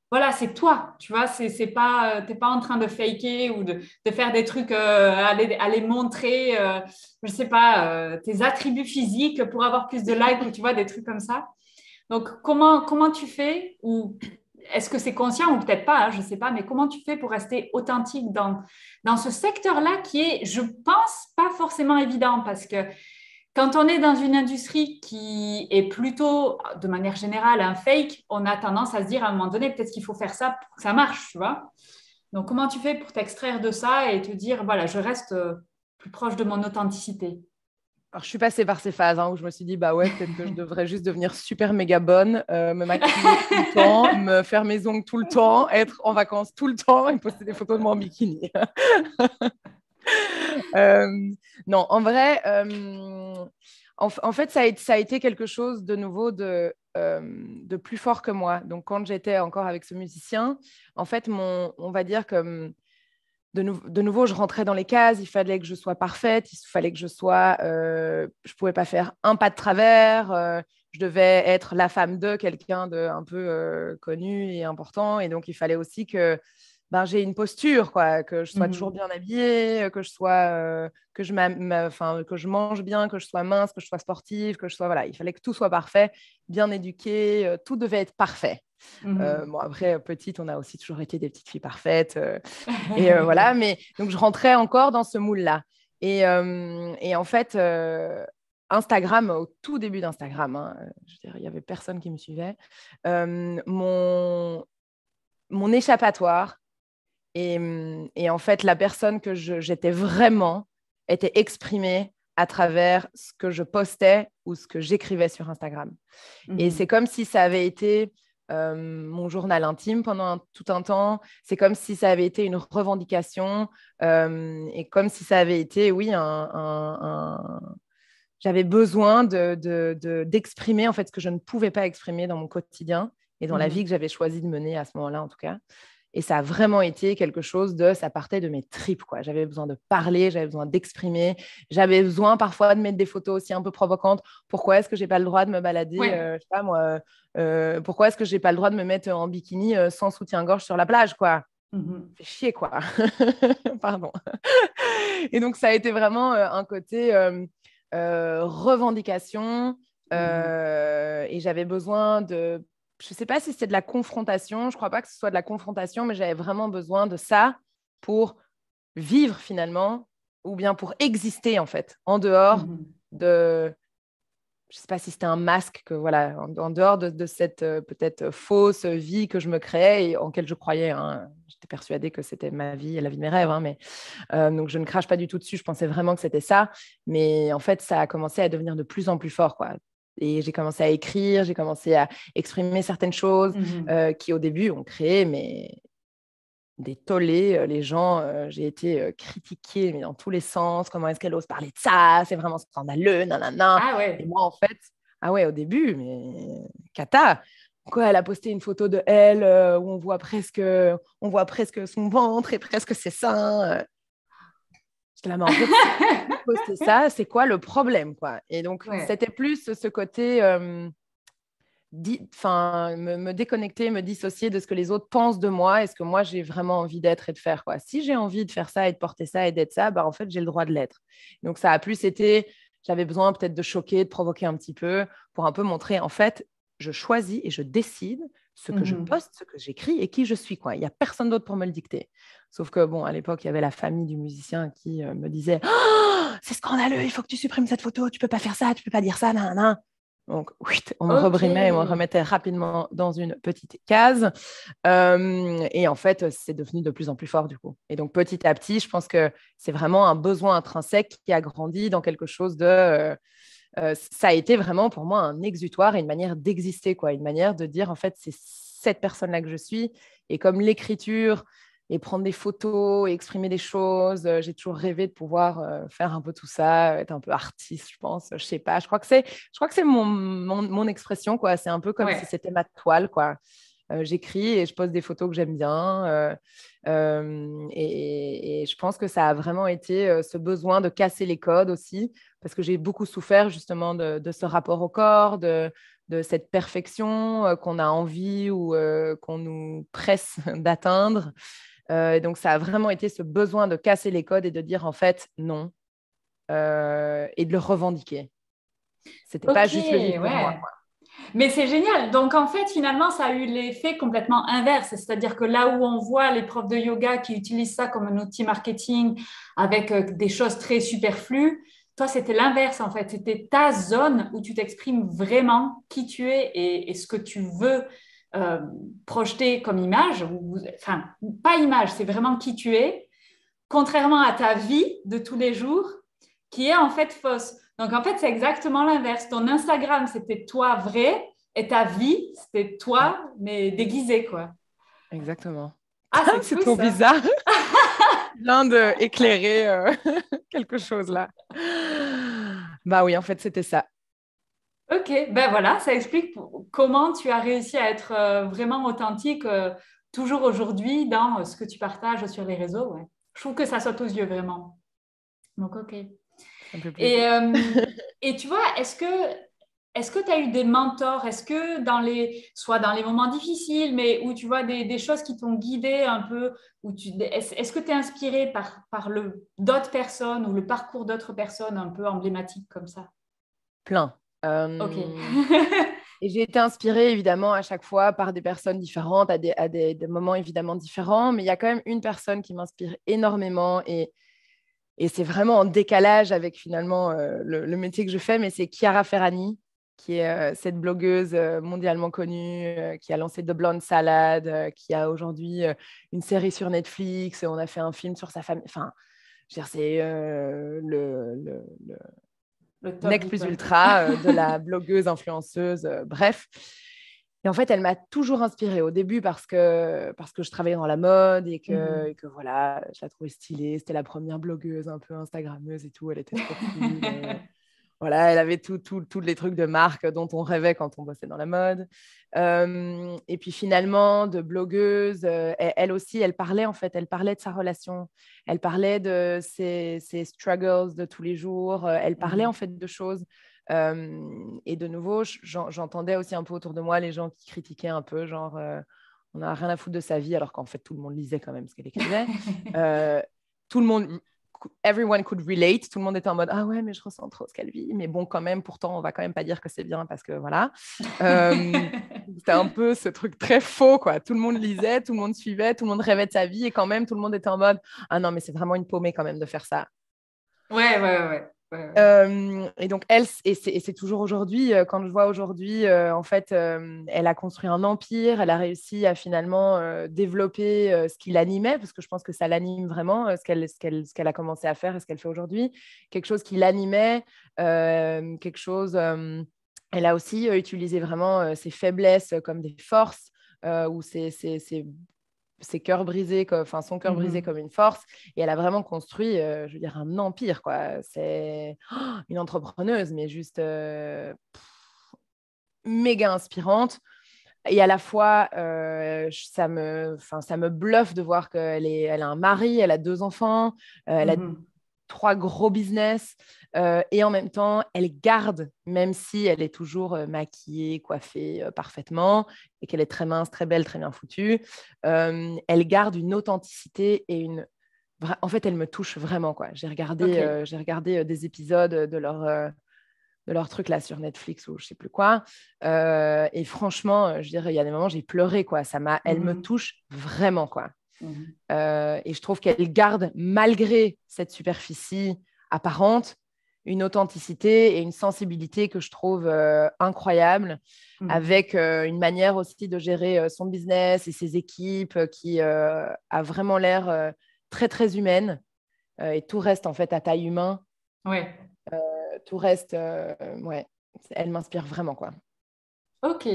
Voilà, c'est toi, tu vois. C'est pas, t'es pas en train de faker ou de faire des trucs, aller montrer, je sais pas, tes attributs physiques pour avoir plus de likes ou tu vois des trucs comme ça. Donc, comment tu fais ou est-ce que c'est conscient ou peut-être pas, hein, je ne sais pas, mais comment tu fais pour rester authentique dans ce secteur-là qui est, je pense, pas forcément évident parce que quand on est dans une industrie qui est plutôt, de manière générale, un fake, on a tendance à se dire à un moment donné, peut-être qu'il faut faire ça pour que ça marche, tu vois. Donc, comment tu fais pour t'extraire de ça et te dire, voilà, je reste plus proche de mon authenticité? Alors, je suis passée par ces phases où je me suis dit, bah ouais, peut-être que je devrais juste devenir super méga bonne, me maquiller tout le temps, me faire mes ongles tout le temps, être en vacances tout le temps et poster des photos de moi en bikini. Non, en vrai, en fait, ça a été quelque chose de nouveau de plus fort que moi. Donc, quand j'étais encore avec ce musicien, en fait, on va dire que de nouveau, je rentrais dans les cases, il fallait que je sois parfaite, il fallait que je pouvais pas faire un pas de travers, je devais être la femme de quelqu'un de un peu connu et important, et donc il fallait aussi que j'ai une posture, quoi, que je sois toujours bien habillée, que je mange bien, que je sois mince, que je sois sportive, voilà, il fallait que tout soit parfait, bien éduqué, tout devait être parfait. Bon, après, petite, on a aussi toujours été des petites filles parfaites. Et voilà, mais donc je rentrais encore dans ce moule-là. Et en fait, Instagram, au tout début d'Instagram, je veux dire, il n'y avait personne qui me suivait. Mon échappatoire et en fait, la personne que j'étais vraiment était exprimée à travers ce que je postais ou ce que j'écrivais sur Instagram. Et c'est comme si ça avait été mon journal intime pendant tout un temps. C'est comme si ça avait été une revendication et comme si ça avait été, oui, j'avais besoin d'exprimer en fait ce que je ne pouvais pas exprimer dans mon quotidien et dans la vie que j'avais choisi de mener à ce moment-là, en tout cas. Et ça a vraiment été quelque chose ça partait de mes tripes, quoi. J'avais besoin de parler, j'avais besoin d'exprimer, j'avais besoin parfois de mettre des photos aussi un peu provocantes. Pourquoi est-ce que je n'ai pas le droit de me balader, je sais pas moi, pourquoi est-ce que je n'ai pas le droit de me mettre en bikini sans soutien-gorge sur la plage, quoi. Fait chier, quoi. Pardon. Et donc, ça a été vraiment un côté revendication et j'avais besoin de... Je ne sais pas si c'était de la confrontation, je ne crois pas que ce soit de la confrontation, mais j'avais vraiment besoin de ça pour vivre finalement, ou bien pour exister en fait, en dehors de... Je ne sais pas si c'était un masque, que, voilà, en dehors de cette peut-être fausse vie que je me créais et en laquelle je croyais. Hein. J'étais persuadée que c'était ma vie et la vie de mes rêves. Hein, mais, donc, je ne crache pas du tout dessus. Je pensais vraiment que c'était ça. Mais en fait, ça a commencé à devenir de plus en plus fort, quoi. Et j'ai commencé à écrire, j'ai commencé à exprimer certaines choses qui, au début, ont créé des tollés. Les gens, j'ai été critiquée mais dans tous les sens. Comment est-ce qu'elle ose parler de ça? C'est vraiment scandaleux, nanana. Ah ouais. Et moi, en fait, au début, mais cata. Quoi, elle a posté une photo de elle où on voit presque son ventre et presque ses seins. J'étais là, mais en fait, si poster ça, c'est quoi le problème, quoi? Et donc, c'était plus ce côté me déconnecter, me dissocier de ce que les autres pensent de moi et ce que moi, j'ai vraiment envie d'être et de faire, quoi. Si j'ai envie de faire ça et de porter ça et d'être ça, en fait, j'ai le droit de l'être. Donc, ça a plus été... J'avais besoin peut-être de choquer, de provoquer un petit peu pour un peu montrer, en fait, je choisis et je décide ce que je poste, ce que j'écris et qui je suis, quoi. Il n'y a personne d'autre pour me le dicter. Sauf que, bon, à l'époque, il y avait la famille du musicien qui me disait oh, « C'est scandaleux, il faut que tu supprimes cette photo, tu ne peux pas faire ça, tu ne peux pas dire ça, nan. » Donc, on me rebrimait et on me remettait rapidement dans une petite case. Et en fait, c'est devenu de plus en plus fort, du coup. Et donc, petit à petit, je pense que c'est vraiment un besoin intrinsèque qui a grandi dans quelque chose de... ça a été vraiment pour moi un exutoire et une manière d'exister, quoi. Une manière de dire, en fait, c'est cette personne-là que je suis. Et comme l'écriture et prendre des photos et exprimer des choses, j'ai toujours rêvé de pouvoir faire un peu tout ça, être un peu artiste, je pense. Je sais pas, je crois que c'est mon expression, quoi. C'est un peu comme si c'était ma toile, quoi. J'écris et je pose des photos que j'aime bien. Et je pense que ça a vraiment été ce besoin de casser les codes aussi, parce que j'ai beaucoup souffert justement de ce rapport au corps, de cette perfection qu'on a envie ou qu'on nous presse d'atteindre. Et donc, ça a vraiment été ce besoin de casser les codes et de dire en fait non et de le revendiquer. C'était pas juste le vivre pour moi, quoi. Mais c'est génial. Donc, en fait, finalement, ça a eu l'effet complètement inverse. C'est-à-dire que là où on voit les profs de yoga qui utilisent ça comme un outil marketing avec des choses très superflues, toi, c'était l'inverse, en fait. C'était ta zone où tu t'exprimes vraiment qui tu es et ce que tu veux projeter comme image. Enfin, pas image, c'est vraiment qui tu es, contrairement à ta vie de tous les jours, qui est en fait fausse. Donc, en fait, c'est exactement l'inverse. Ton Instagram, c'était toi vrai et ta vie, c'était toi, mais déguisé, quoi. Exactement. Ah, c'est trop ça. Bizarre. Je viens d'éclairer quelque chose là. Bah oui, en fait, c'était ça. Ok, ben voilà, ça explique comment tu as réussi à être vraiment authentique toujours aujourd'hui dans ce que tu partages sur les réseaux. Ouais. Je trouve que ça saute aux yeux, vraiment. Donc, ok. Et tu vois, est-ce que tu as eu des mentors? Est-ce que soit dans les moments difficiles, mais où tu vois des choses qui t'ont guidé un peu, est-ce que tu es inspiré par d'autres personnes ou le parcours d'autres personnes un peu emblématiques comme ça? Plein. Ok. Et j'ai été inspirée évidemment à chaque fois par des personnes différentes, à des moments évidemment différents, mais il y a quand même une personne qui m'inspire énormément et c'est vraiment en décalage avec finalement le métier que je fais, mais c'est Chiara Ferragni, qui est cette blogueuse mondialement connue, qui a lancé The Blonde Salad, qui a aujourd'hui une série sur Netflix, on a fait un film sur sa famille. Enfin, je veux dire, c'est Le top nec du plus top. ultra de la blogueuse, influenceuse, bref. Et en fait, elle m'a toujours inspirée au début parce que je travaillais dans la mode et que voilà, je la trouvais stylée. C'était la première blogueuse un peu Instagrammeuse et tout. Elle était trop cool. Voilà, elle avait tous les trucs de marque dont on rêvait quand on bossait dans la mode. Et puis finalement, de blogueuse, elle aussi, elle parlait en fait, elle parlait de sa relation. Elle parlait de ses struggles de tous les jours. Elle parlait en fait de choses. Et de nouveau, j'entendais aussi un peu autour de moi les gens qui critiquaient un peu, genre on n'a rien à foutre de sa vie, alors qu'en fait tout le monde lisait quand même ce qu'elle écrivait. Tout le monde, everyone could relate, tout le monde était en mode ah ouais mais je ressens trop ce qu'elle vit, mais bon quand même, pourtant on va quand même pas dire que c'est bien parce que voilà. C'était un peu ce truc très faux quoi. Tout le monde lisait, tout le monde suivait, tout le monde rêvait de sa vie et quand même tout le monde était en mode ah non mais c'est vraiment une paumée quand même de faire ça. Ouais. Et donc, elle, et c'est toujours aujourd'hui, quand je vois aujourd'hui, en fait, elle a construit un empire, elle a réussi à finalement développer ce qui l'animait, parce que je pense que ça l'anime vraiment, ce qu'elle a commencé à faire et ce qu'elle fait aujourd'hui. Quelque chose qui l'animait, quelque chose. Elle a aussi utilisé vraiment ses faiblesses comme des forces, ou ses cœurs brisés, enfin son cœur brisé comme une force, et elle a vraiment construit, je veux dire, un empire, quoi. C'est une entrepreneuse, mais juste méga inspirante. Et à la fois, ça me bluffe de voir elle a un mari, elle a 2 enfants, elle a 3 gros business, et en même temps, elle garde, même si elle est toujours maquillée, coiffée parfaitement, et qu'elle est très mince, très belle, très bien foutue, elle garde une authenticité et une... En fait, elle me touche vraiment, quoi. J'ai regardé des épisodes de leur truc là sur Netflix ou je sais plus quoi, et franchement, je dirais, il y a des moments, j'ai pleuré, quoi. Elle me touche vraiment, quoi. Et je trouve qu'elle garde, malgré cette superficie apparente, une authenticité et une sensibilité que je trouve incroyable, avec une manière aussi de gérer son business et ses équipes qui a vraiment l'air très, très humaine. Et tout reste en fait à taille humaine. Ouais. Tout reste, ouais, elle m'inspire vraiment, quoi. Ok.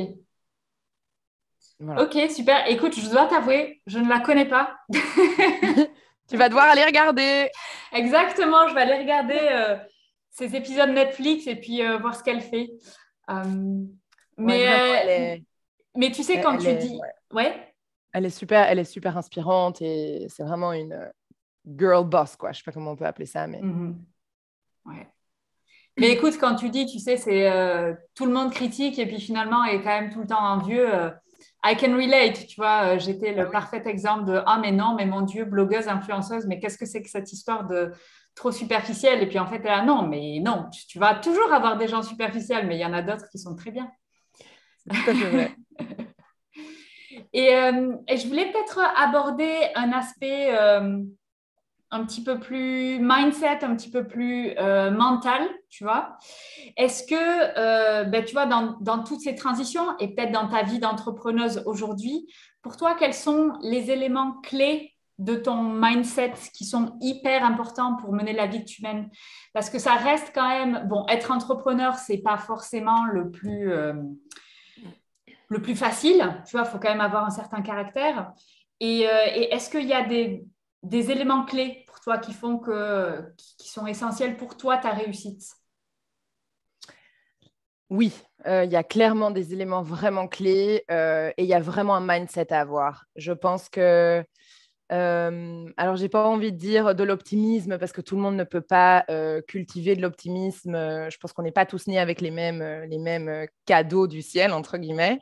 Voilà. Ok, super. Écoute, je dois t'avouer, je ne la connais pas. Tu vas devoir aller regarder. Exactement, je vais aller regarder ces épisodes Netflix et puis voir ce qu'elle fait. Ouais, vraiment, Mais tu sais, quand tu dis... ouais. Ouais. Elle est super inspirante et c'est vraiment une girl boss, quoi. Je sais pas comment on peut appeler ça, mais... Ouais. Mais écoute, quand tu dis, tu sais, c'est tout le monde critique et puis finalement est quand même tout le temps envieux. I can relate, tu vois. J'étais le parfait exemple de ah mais non, mais mon Dieu, blogueuse, influenceuse, mais qu'est-ce que c'est que cette histoire de trop superficielle? Et puis en fait, là, non, mais non, tu vas toujours avoir des gens superficiels, mais il y en a d'autres qui sont très bien. C'est tout à fait vrai. Et je voulais peut-être aborder un aspect un petit peu plus mindset, un petit peu plus mental, tu vois. Est-ce que, tu vois, dans toutes ces transitions et peut-être dans ta vie d'entrepreneuse aujourd'hui, pour toi, quels sont les éléments clés de ton mindset qui sont hyper importants pour mener la vie que tu mènes? Parce que ça reste quand même, bon, être entrepreneur, c'est pas forcément le plus facile, tu vois, il faut quand même avoir un certain caractère. Et est-ce qu'il y a des éléments clés pour toi qui sont essentiels pour toi, ta réussite? Oui, il y a clairement des éléments vraiment clés et il y a vraiment un mindset à avoir. Je pense que, alors j'ai pas envie de dire de l'optimisme parce que tout le monde ne peut pas cultiver de l'optimisme. Je pense qu'on n'est pas tous nés avec les mêmes cadeaux du ciel, entre guillemets.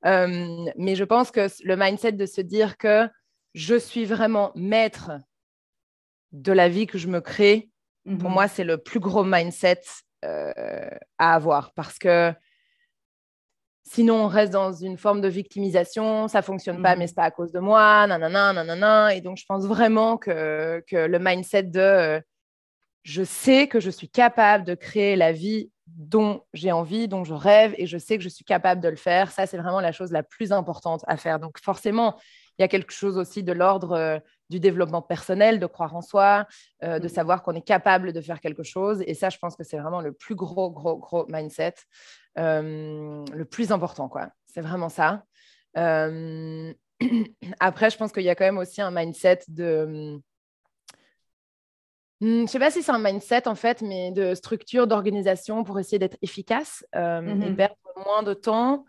Mais je pense que le mindset de se dire que je suis vraiment maître de la vie que je me crée, pour moi, c'est le plus gros mindset à avoir parce que sinon, on reste dans une forme de victimisation, ça ne fonctionne pas, mais ce n'est pas à cause de moi, nanana, nanana. Et donc, je pense vraiment que le mindset de je sais que je suis capable de créer la vie dont j'ai envie, dont je rêve, et je sais que je suis capable de le faire, ça, c'est vraiment la chose la plus importante à faire. Donc, forcément, il y a quelque chose aussi de l'ordre du développement personnel, de croire en soi, de savoir qu'on est capable de faire quelque chose. Et ça, je pense que c'est vraiment le plus gros mindset, le plus important, quoi. C'est vraiment ça. Après, je pense qu'il y a quand même aussi un mindset de... Je ne sais pas si c'est un mindset, en fait, mais de structure, d'organisation pour essayer d'être efficace et perdre moins de temps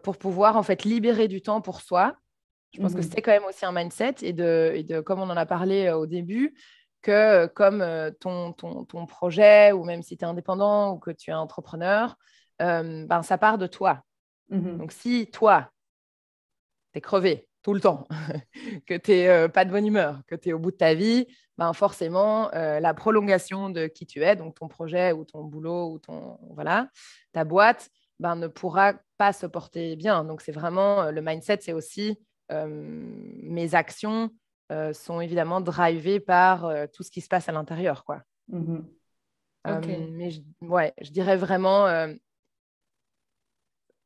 pour pouvoir, en fait, libérer du temps pour soi. Je pense que c'est quand même aussi un mindset et comme on en a parlé au début, que comme ton projet, ou même si tu es indépendant ou que tu es entrepreneur, ça part de toi. Donc, si toi, tu es crevé tout le temps, que tu n'es pas de bonne humeur, que tu es au bout de ta vie, forcément, la prolongation de qui tu es, donc ton projet ou ton boulot ou ta boîte, ne pourra pas se porter bien. Donc, c'est vraiment le mindset, c'est aussi mes actions sont évidemment drivées par tout ce qui se passe à l'intérieur, quoi. Okay. Mais je dirais vraiment,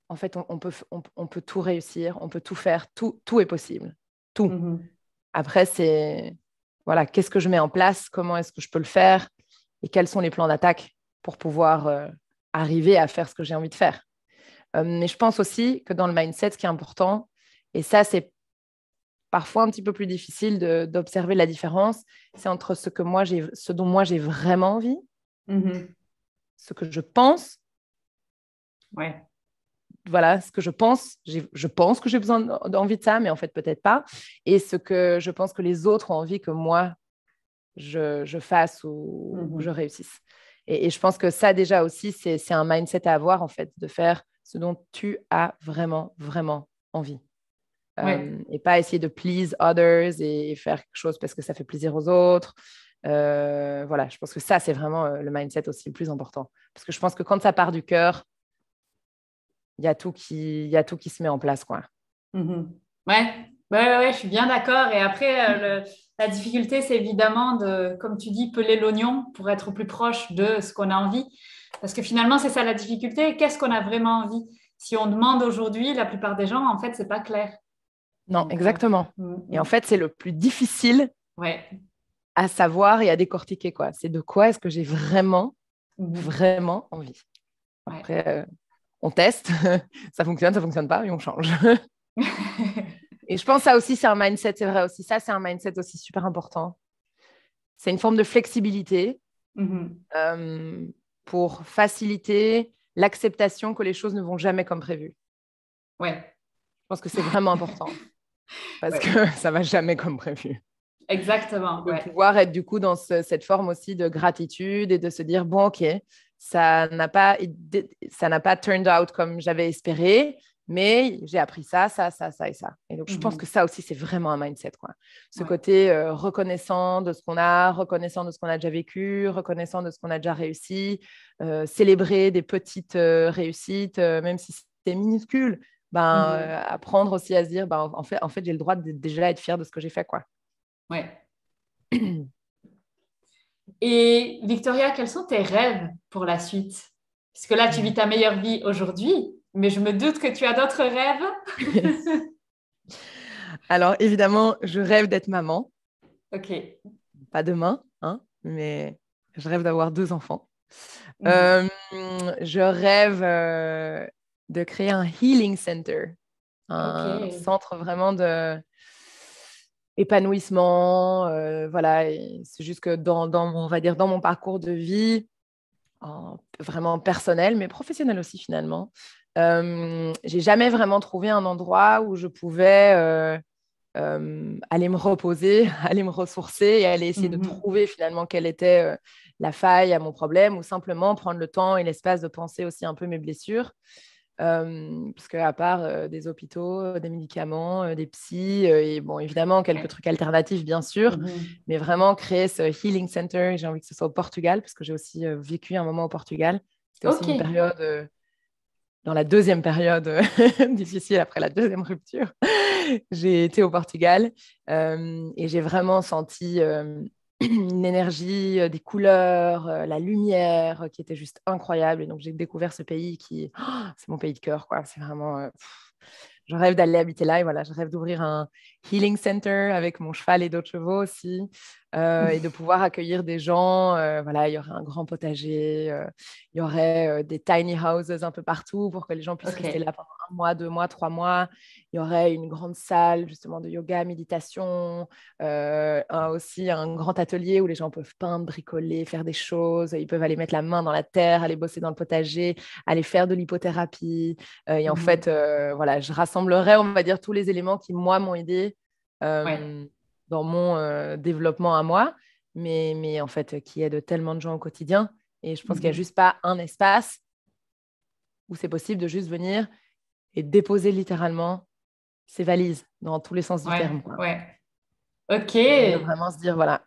en fait, on peut tout réussir, on peut tout faire, tout est possible, tout. Après, c'est, voilà, qu'est-ce que je mets en place, comment est-ce que je peux le faire et quels sont les plans d'attaque pour pouvoir arriver à faire ce que j'ai envie de faire. Mais je pense aussi que dans le mindset, ce qui est important, et ça, c'est parfois un petit peu plus difficile d'observer la différence, c'est entre ce dont moi j'ai vraiment envie, ce que je pense, voilà, ce que je pense, je pense que j'ai envie de ça, mais en fait peut-être pas, et ce que je pense que les autres ont envie que moi je fasse ou je réussisse. Et je pense que ça déjà aussi, c'est un mindset à avoir, en fait, de faire ce dont tu as vraiment, vraiment envie. Et pas essayer de please others et faire quelque chose parce que ça fait plaisir aux autres. Voilà, je pense que ça, c'est vraiment le mindset aussi le plus important. Parce que je pense que quand ça part du cœur, il y a tout qui se met en place, quoi. Ouais, je suis bien d'accord. Et après, la difficulté, c'est évidemment de, comme tu dis, peler l'oignon pour être au plus proche de ce qu'on a envie. Parce que finalement, c'est ça la difficulté. Qu'est-ce qu'on a vraiment envie? Si on demande aujourd'hui, la plupart des gens, en fait, c'est pas clair. Non, Donc, exactement. Et en fait, c'est le plus difficile à savoir et à décortiquer, quoi. C'est de quoi est-ce que j'ai vraiment, vraiment envie. Après, on teste, ça fonctionne pas et on change. Et je pense que ça aussi, c'est un mindset, c'est vrai aussi. Ça, c'est un mindset aussi super important. C'est une forme de flexibilité pour faciliter l'acceptation que les choses ne vont jamais comme prévu. Je pense que c'est vraiment important parce que ça ne va jamais comme prévu. Exactement. De pouvoir être du coup dans cette forme aussi de gratitude et de se dire, bon, OK, ça n'a pas turned out comme j'avais espéré, mais j'ai appris ça et ça. Et donc, je pense que ça aussi, c'est vraiment un mindset, quoi. Ce côté reconnaissant de ce qu'on a, reconnaissant de ce qu'on a déjà vécu, reconnaissant de ce qu'on a déjà réussi, célébrer des petites réussites, même si c'est minuscule, apprendre aussi à se dire, en fait j'ai le droit de déjà être fière de ce que j'ai fait, quoi. Et Victoria, quels sont tes rêves pour la suite? Puisque là, tu vis ta meilleure vie aujourd'hui, mais je me doute que tu as d'autres rêves. Alors, évidemment, je rêve d'être maman. OK. Pas demain, hein, mais je rêve d'avoir 2 enfants. Je rêve de créer un healing center, un centre vraiment de épanouissement. Voilà, c'est juste que on va dire, dans mon parcours de vie, vraiment personnel, mais professionnel aussi finalement, j'ai jamais vraiment trouvé un endroit où je pouvais aller me reposer, aller me ressourcer et aller essayer de trouver finalement quelle était la faille à mon problème, ou simplement prendre le temps et l'espace de penser aussi un peu mes blessures. Parce qu'à part des hôpitaux, des médicaments, des psys, et bon, évidemment, quelques trucs alternatifs, bien sûr, mais vraiment créer ce healing center, j'ai envie que ce soit au Portugal, parce que j'ai aussi vécu un moment au Portugal. C'était aussi une période, dans la deuxième période difficile après la deuxième rupture, j'ai été au Portugal et j'ai vraiment senti une énergie, des couleurs, la lumière qui était juste incroyable. Et donc, j'ai découvert ce pays c'est mon pays de cœur, quoi. C'est vraiment je rêve d'aller habiter là et voilà, je rêve d'ouvrir un healing center avec mon cheval et d'autres chevaux aussi et de pouvoir accueillir des gens. Voilà, il y aurait un grand potager, il y aurait des tiny houses un peu partout pour que les gens puissent rester là pendant 1 mois, 2 mois, 3 mois. Il y aurait une grande salle justement de yoga, méditation, aussi un grand atelier où les gens peuvent peindre, bricoler, faire des choses. Ils peuvent aller mettre la main dans la terre, aller bosser dans le potager, aller faire de l'hypothérapie. Et en fait, voilà, je rassemblerai, on va dire, tous les éléments qui, moi, m'ont aidé dans mon développement à moi, mais en fait, qui aident tellement de gens au quotidien. Et je pense qu'il n'y a juste pas un espace où c'est possible de juste venir et déposer littéralement ses valises dans tous les sens du terme. Quoi. Ok. Et de vraiment se dire, voilà,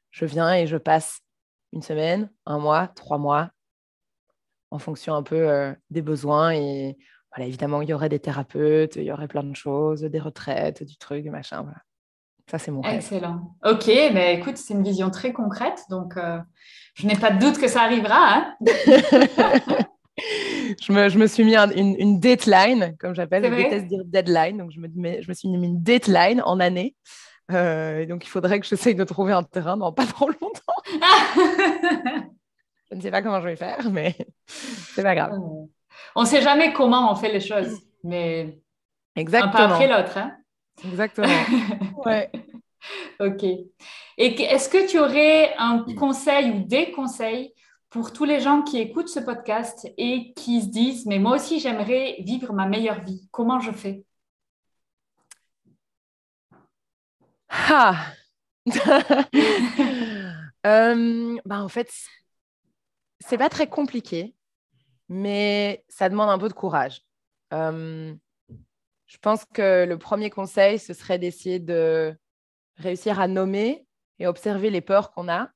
je viens et je passe 1 semaine, 1 mois, 3 mois, en fonction un peu des besoins. Et voilà, évidemment, il y aurait des thérapeutes, il y aurait plein de choses, des retraites, du truc, du machin. Voilà. Ça, c'est mon rêve. Excellent. Ok, mais écoute, c'est une vision très concrète, donc je n'ai pas de doute que ça arrivera. Hein. Je me suis mis une deadline, comme j'appelle. C'est Je vrai? déteste dire deadline, donc je me suis mis une deadline en année. Donc, il faudrait que j'essaye de trouver un terrain dans pas trop longtemps. Je ne sais pas comment je vais faire, mais c'est pas grave. On ne sait jamais comment on fait les choses, mais un pas après l'autre. Hein. Exactement. Ouais. Ok. Et est-ce que tu aurais un conseil ou des conseils pour tous les gens qui écoutent ce podcast et qui se disent, mais moi aussi, j'aimerais vivre ma meilleure vie. Comment je fais? En fait, c'est pas très compliqué, mais ça demande un peu de courage. Je pense que le premier conseil, ce serait d'essayer de réussir à nommer et observer les peurs qu'on a,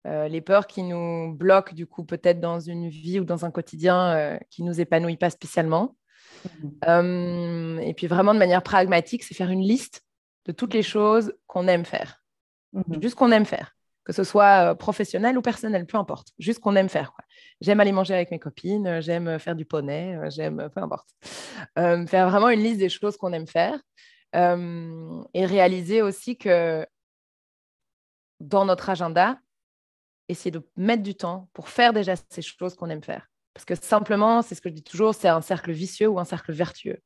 les peurs qui nous bloquent du coup peut-être dans une vie ou dans un quotidien qui ne nous épanouit pas spécialement. Et puis vraiment de manière pragmatique, c'est faire une liste de toutes les choses qu'on aime faire. Juste qu'on aime faire. Que ce soit professionnel ou personnel, peu importe. Juste qu'on aime faire. Quoi. J'aime aller manger avec mes copines, j'aime faire du poney, j'aime, peu importe. Faire vraiment une liste des choses qu'on aime faire et réaliser aussi que dans notre agenda, essayer de mettre du temps pour faire déjà ces choses qu'on aime faire. Parce que simplement, c'est ce que je dis toujours, c'est un cercle vicieux ou un cercle vertueux.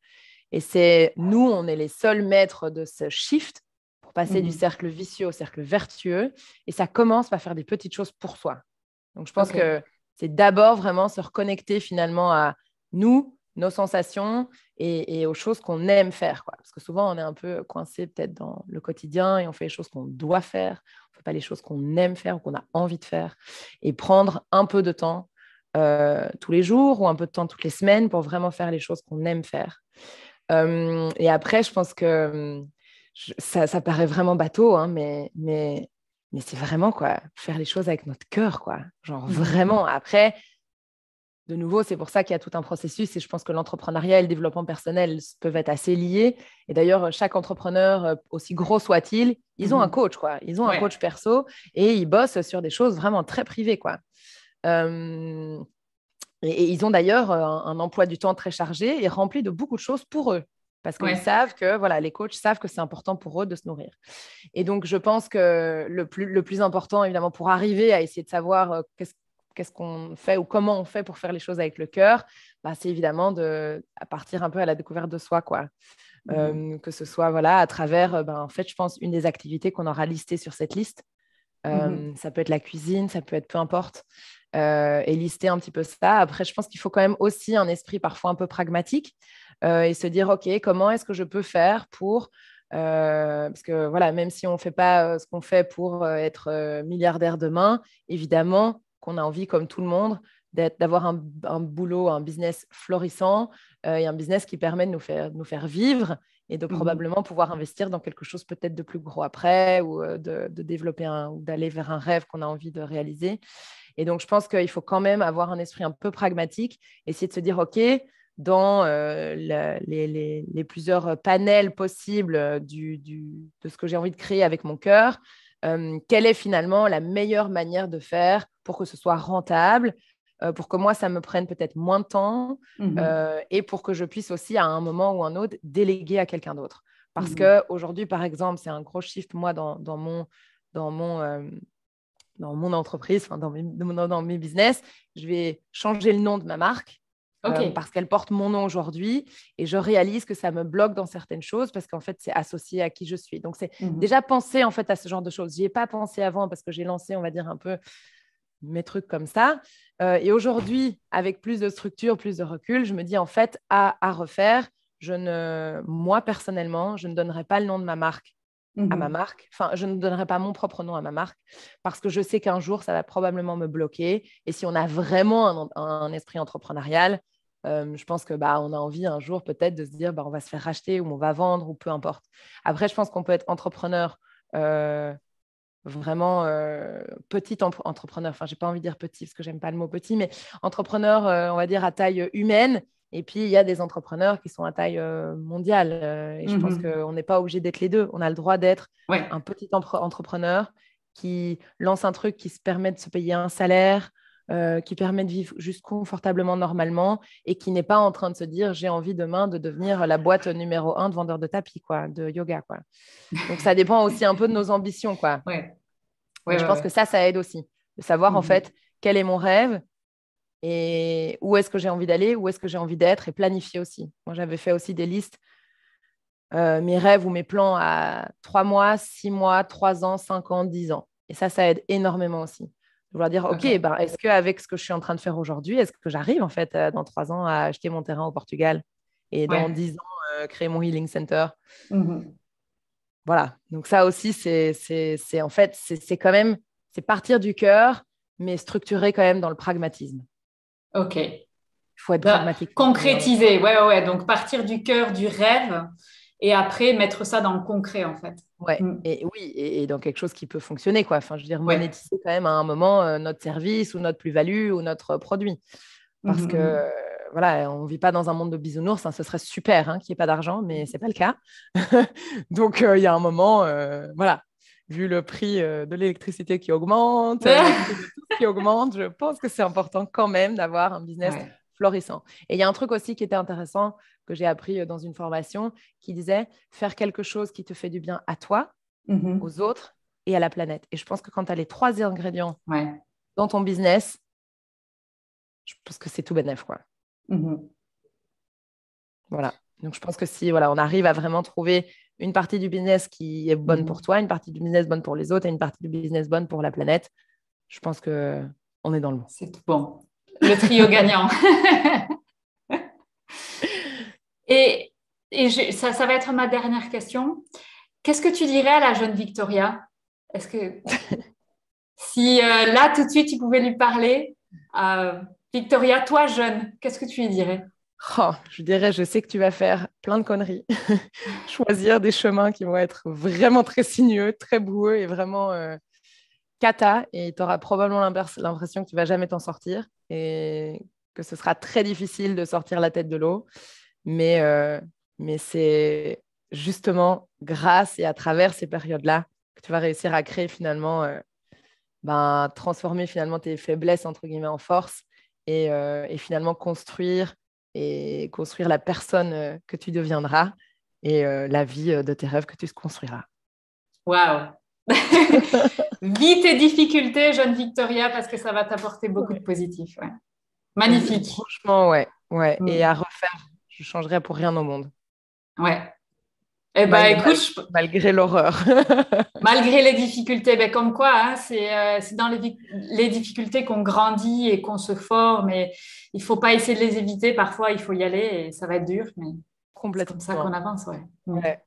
Et c'est nous, on est les seuls maîtres de ce shift pour passer du cercle vicieux au cercle vertueux. Et ça commence par faire des petites choses pour soi. Donc, je pense que c'est d'abord vraiment se reconnecter finalement à nous, nos sensations et aux choses qu'on aime faire. Quoi. Parce que souvent, on est un peu coincé peut-être dans le quotidien et on fait les choses qu'on doit faire. On ne fait pas les choses qu'on aime faire ou qu'on a envie de faire. Et prendre un peu de temps tous les jours ou un peu de temps toutes les semaines pour vraiment faire les choses qu'on aime faire. Et après, je pense que ça paraît vraiment bateau, hein, mais c'est vraiment quoi, faire les choses avec notre cœur, quoi. Genre vraiment. Après, de nouveau, c'est pour ça qu'il y a tout un processus et je pense que l'entrepreneuriat et le développement personnel peuvent être assez liés. Et d'ailleurs, chaque entrepreneur, aussi gros soit-il, ils ont un coach, quoi. Ils ont un coach perso et ils bossent sur des choses vraiment très privées, quoi. Et ils ont d'ailleurs un emploi du temps très chargé et rempli de beaucoup de choses pour eux. Parce qu'ils savent que, voilà, les coachs savent que c'est important pour eux de se nourrir. Et donc, je pense que le plus important, évidemment, pour arriver à essayer de savoir qu'est-ce qu'on fait ou comment on fait pour faire les choses avec le cœur, c'est évidemment à partir un peu à la découverte de soi, quoi. Que ce soit, voilà, à travers, en fait, je pense, une des activités qu'on aura listées sur cette liste. Ça peut être la cuisine, ça peut être peu importe. Et lister un petit peu ça. Après, je pense qu'il faut quand même aussi un esprit parfois un peu pragmatique et se dire, OK, comment est-ce que je peux faire pour... parce que voilà, même si on ne fait pas ce qu'on fait pour être milliardaire demain, évidemment qu'on a envie, comme tout le monde, d'avoir un boulot, un business florissant et un business qui permet de nous faire vivre et de probablement pouvoir investir dans quelque chose peut-être de plus gros après ou de développer ou d'aller vers un rêve qu'on a envie de réaliser. Et donc, je pense qu'il faut quand même avoir un esprit un peu pragmatique, essayer de se dire, OK, dans les plusieurs panels possibles de ce que j'ai envie de créer avec mon cœur, quelle est finalement la meilleure manière de faire pour que ce soit rentable, pour que moi, ça me prenne peut-être moins de temps et pour que je puisse aussi, à un moment ou un autre, déléguer à quelqu'un d'autre. Parce qu'aujourd'hui, par exemple, c'est un gros shift, moi, dans mon entreprise, enfin, dans mes business. Je vais changer le nom de ma marque. Parce qu'elle porte mon nom aujourd'hui et je réalise que ça me bloque dans certaines choses parce qu'en fait, c'est associé à qui je suis. Donc, c'est déjà penser en fait à ce genre de choses. Je n'y ai pas pensé avant parce que j'ai lancé, on va dire, un peu mes trucs comme ça. Et aujourd'hui, avec plus de structure, plus de recul, je me dis en fait, à refaire, moi, personnellement, je ne donnerai pas le nom de ma marque à ma marque. Enfin, je ne donnerai pas mon propre nom à ma marque parce que je sais qu'un jour, ça va probablement me bloquer. Et si on a vraiment un esprit entrepreneurial, je pense que on a envie un jour peut-être de se dire on va se faire racheter ou on va vendre ou peu importe. Après, je pense qu'on peut être entrepreneur vraiment petit entrepreneur. Enfin, j'ai pas envie de dire petit parce que j'aime pas le mot petit, mais entrepreneur, on va dire à taille humaine. Et puis, il y a des entrepreneurs qui sont à taille mondiale. Et je pense qu'on n'est pas obligé d'être les deux. On a le droit d'être un petit entrepreneur qui lance un truc qui se permet de se payer un salaire, qui permet de vivre juste confortablement, normalement, et qui n'est pas en train de se dire « j'ai envie demain de devenir la boîte numéro 1 de vendeurs de tapis, quoi, de yoga. » quoi. Donc, ça dépend aussi un peu de nos ambitions. Quoi. Je pense que ça aide aussi. De savoir, en fait, quel est mon rêve et où est-ce que j'ai envie d'aller, où est-ce que j'ai envie d'être et planifier aussi. Moi, j'avais fait aussi des listes, mes rêves ou mes plans à 3 mois, 6 mois, 3 ans, 5 ans, 10 ans. Et ça aide énormément aussi. De vouloir dire, OK, est-ce qu'avec ce que je suis en train de faire aujourd'hui, est-ce que j'arrive en fait dans 3 ans à acheter mon terrain au Portugal et dans 10 ans, créer mon healing center Voilà. Donc ça aussi, c'est en fait, c'est quand même, c'est partir du cœur, mais structuré quand même dans le pragmatisme. OK. Il faut être pragmatique. Concrétiser, ouais. Donc, partir du cœur, du rêve et après, mettre ça dans le concret, en fait. Ouais. Et dans quelque chose qui peut fonctionner, quoi. Enfin, je veux dire, monétiser quand même à un moment notre service ou notre plus-value ou notre produit. Parce que, voilà, on ne vit pas dans un monde de bisounours. Hein, ce serait super qu'il n'y ait pas d'argent, mais ce n'est pas le cas. Donc, il y a un moment, voilà. Vu le prix de l'électricité qui augmente, le prix de tout ce qui augmente, je pense que c'est important quand même d'avoir un business florissant. Et il y a un truc aussi qui était intéressant que j'ai appris dans une formation qui disait faire quelque chose qui te fait du bien à toi, aux autres et à la planète. Et je pense que quand tu as les 3 ingrédients dans ton business, je pense que c'est tout bénef, quoi. Voilà. Donc, je pense que si on arrive à vraiment trouver une partie du business qui est bonne pour toi, une partie du business bonne pour les autres et une partie du business bonne pour la planète, je pense qu'on est dans le bon. C'est tout bon. Le trio gagnant. Et ça va être ma dernière question. Qu'est-ce que tu dirais à la jeune Victoria? Est-ce que si là, tout de suite, tu pouvais lui parler, Victoria, toi jeune, qu'est-ce que tu lui dirais? Je dirais, je sais que tu vas faire plein de conneries. Choisir des chemins qui vont être vraiment très sinueux, très boueux et vraiment cata. Et tu auras probablement l'impression que tu ne vas jamais t'en sortir et que ce sera très difficile de sortir la tête de l'eau. Mais c'est justement grâce et à travers ces périodes-là que tu vas réussir à créer finalement, transformer finalement tes faiblesses entre guillemets en force et finalement construire la personne que tu deviendras et la vie de tes rêves que tu construiras. Waouh! Vis tes difficultés, jeune Victoria, parce que ça va t'apporter beaucoup de positif. Ouais. Magnifique. Franchement, ouais. Et à refaire, je ne changerais pour rien au monde. Ouais. Eh ben, écoute, malgré l'horreur. Malgré les difficultés, comme quoi, c'est dans les difficultés qu'on grandit et qu'on se forme. Et il ne faut pas essayer de les éviter. Parfois, il faut y aller et ça va être dur, mais c'est comme ça qu'on avance. Ouais.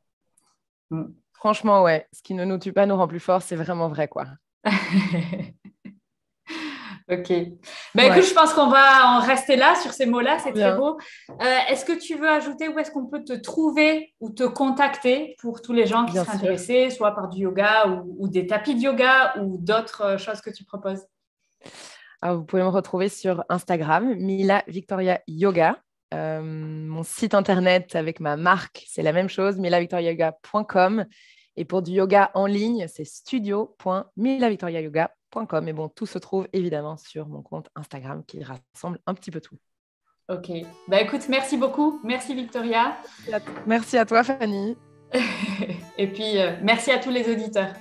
Franchement, ouais. Ce qui ne nous tue pas nous rend plus forts, c'est vraiment vrai, quoi. Ok. Écoute, je pense qu'on va en rester là sur ces mots-là, c'est très beau. Est-ce que tu veux ajouter où est-ce qu'on peut te trouver ou te contacter pour tous les gens qui seraient intéressés, soit par du yoga ou des tapis de yoga ou d'autres choses que tu proposes? Alors, vous pouvez me retrouver sur Instagram, Mila Victoria Yoga. Mon site internet avec ma marque, c'est la même chose, milavictoriayoga.com. Et pour du yoga en ligne, c'est studio.milavictoriayoga.com. Et bon, tout se trouve évidemment sur mon compte Instagram qui rassemble un petit peu tout. Ok. Bah écoute, merci beaucoup. Merci Victoria. Merci à toi, Fanny. Et puis, merci à tous les auditeurs.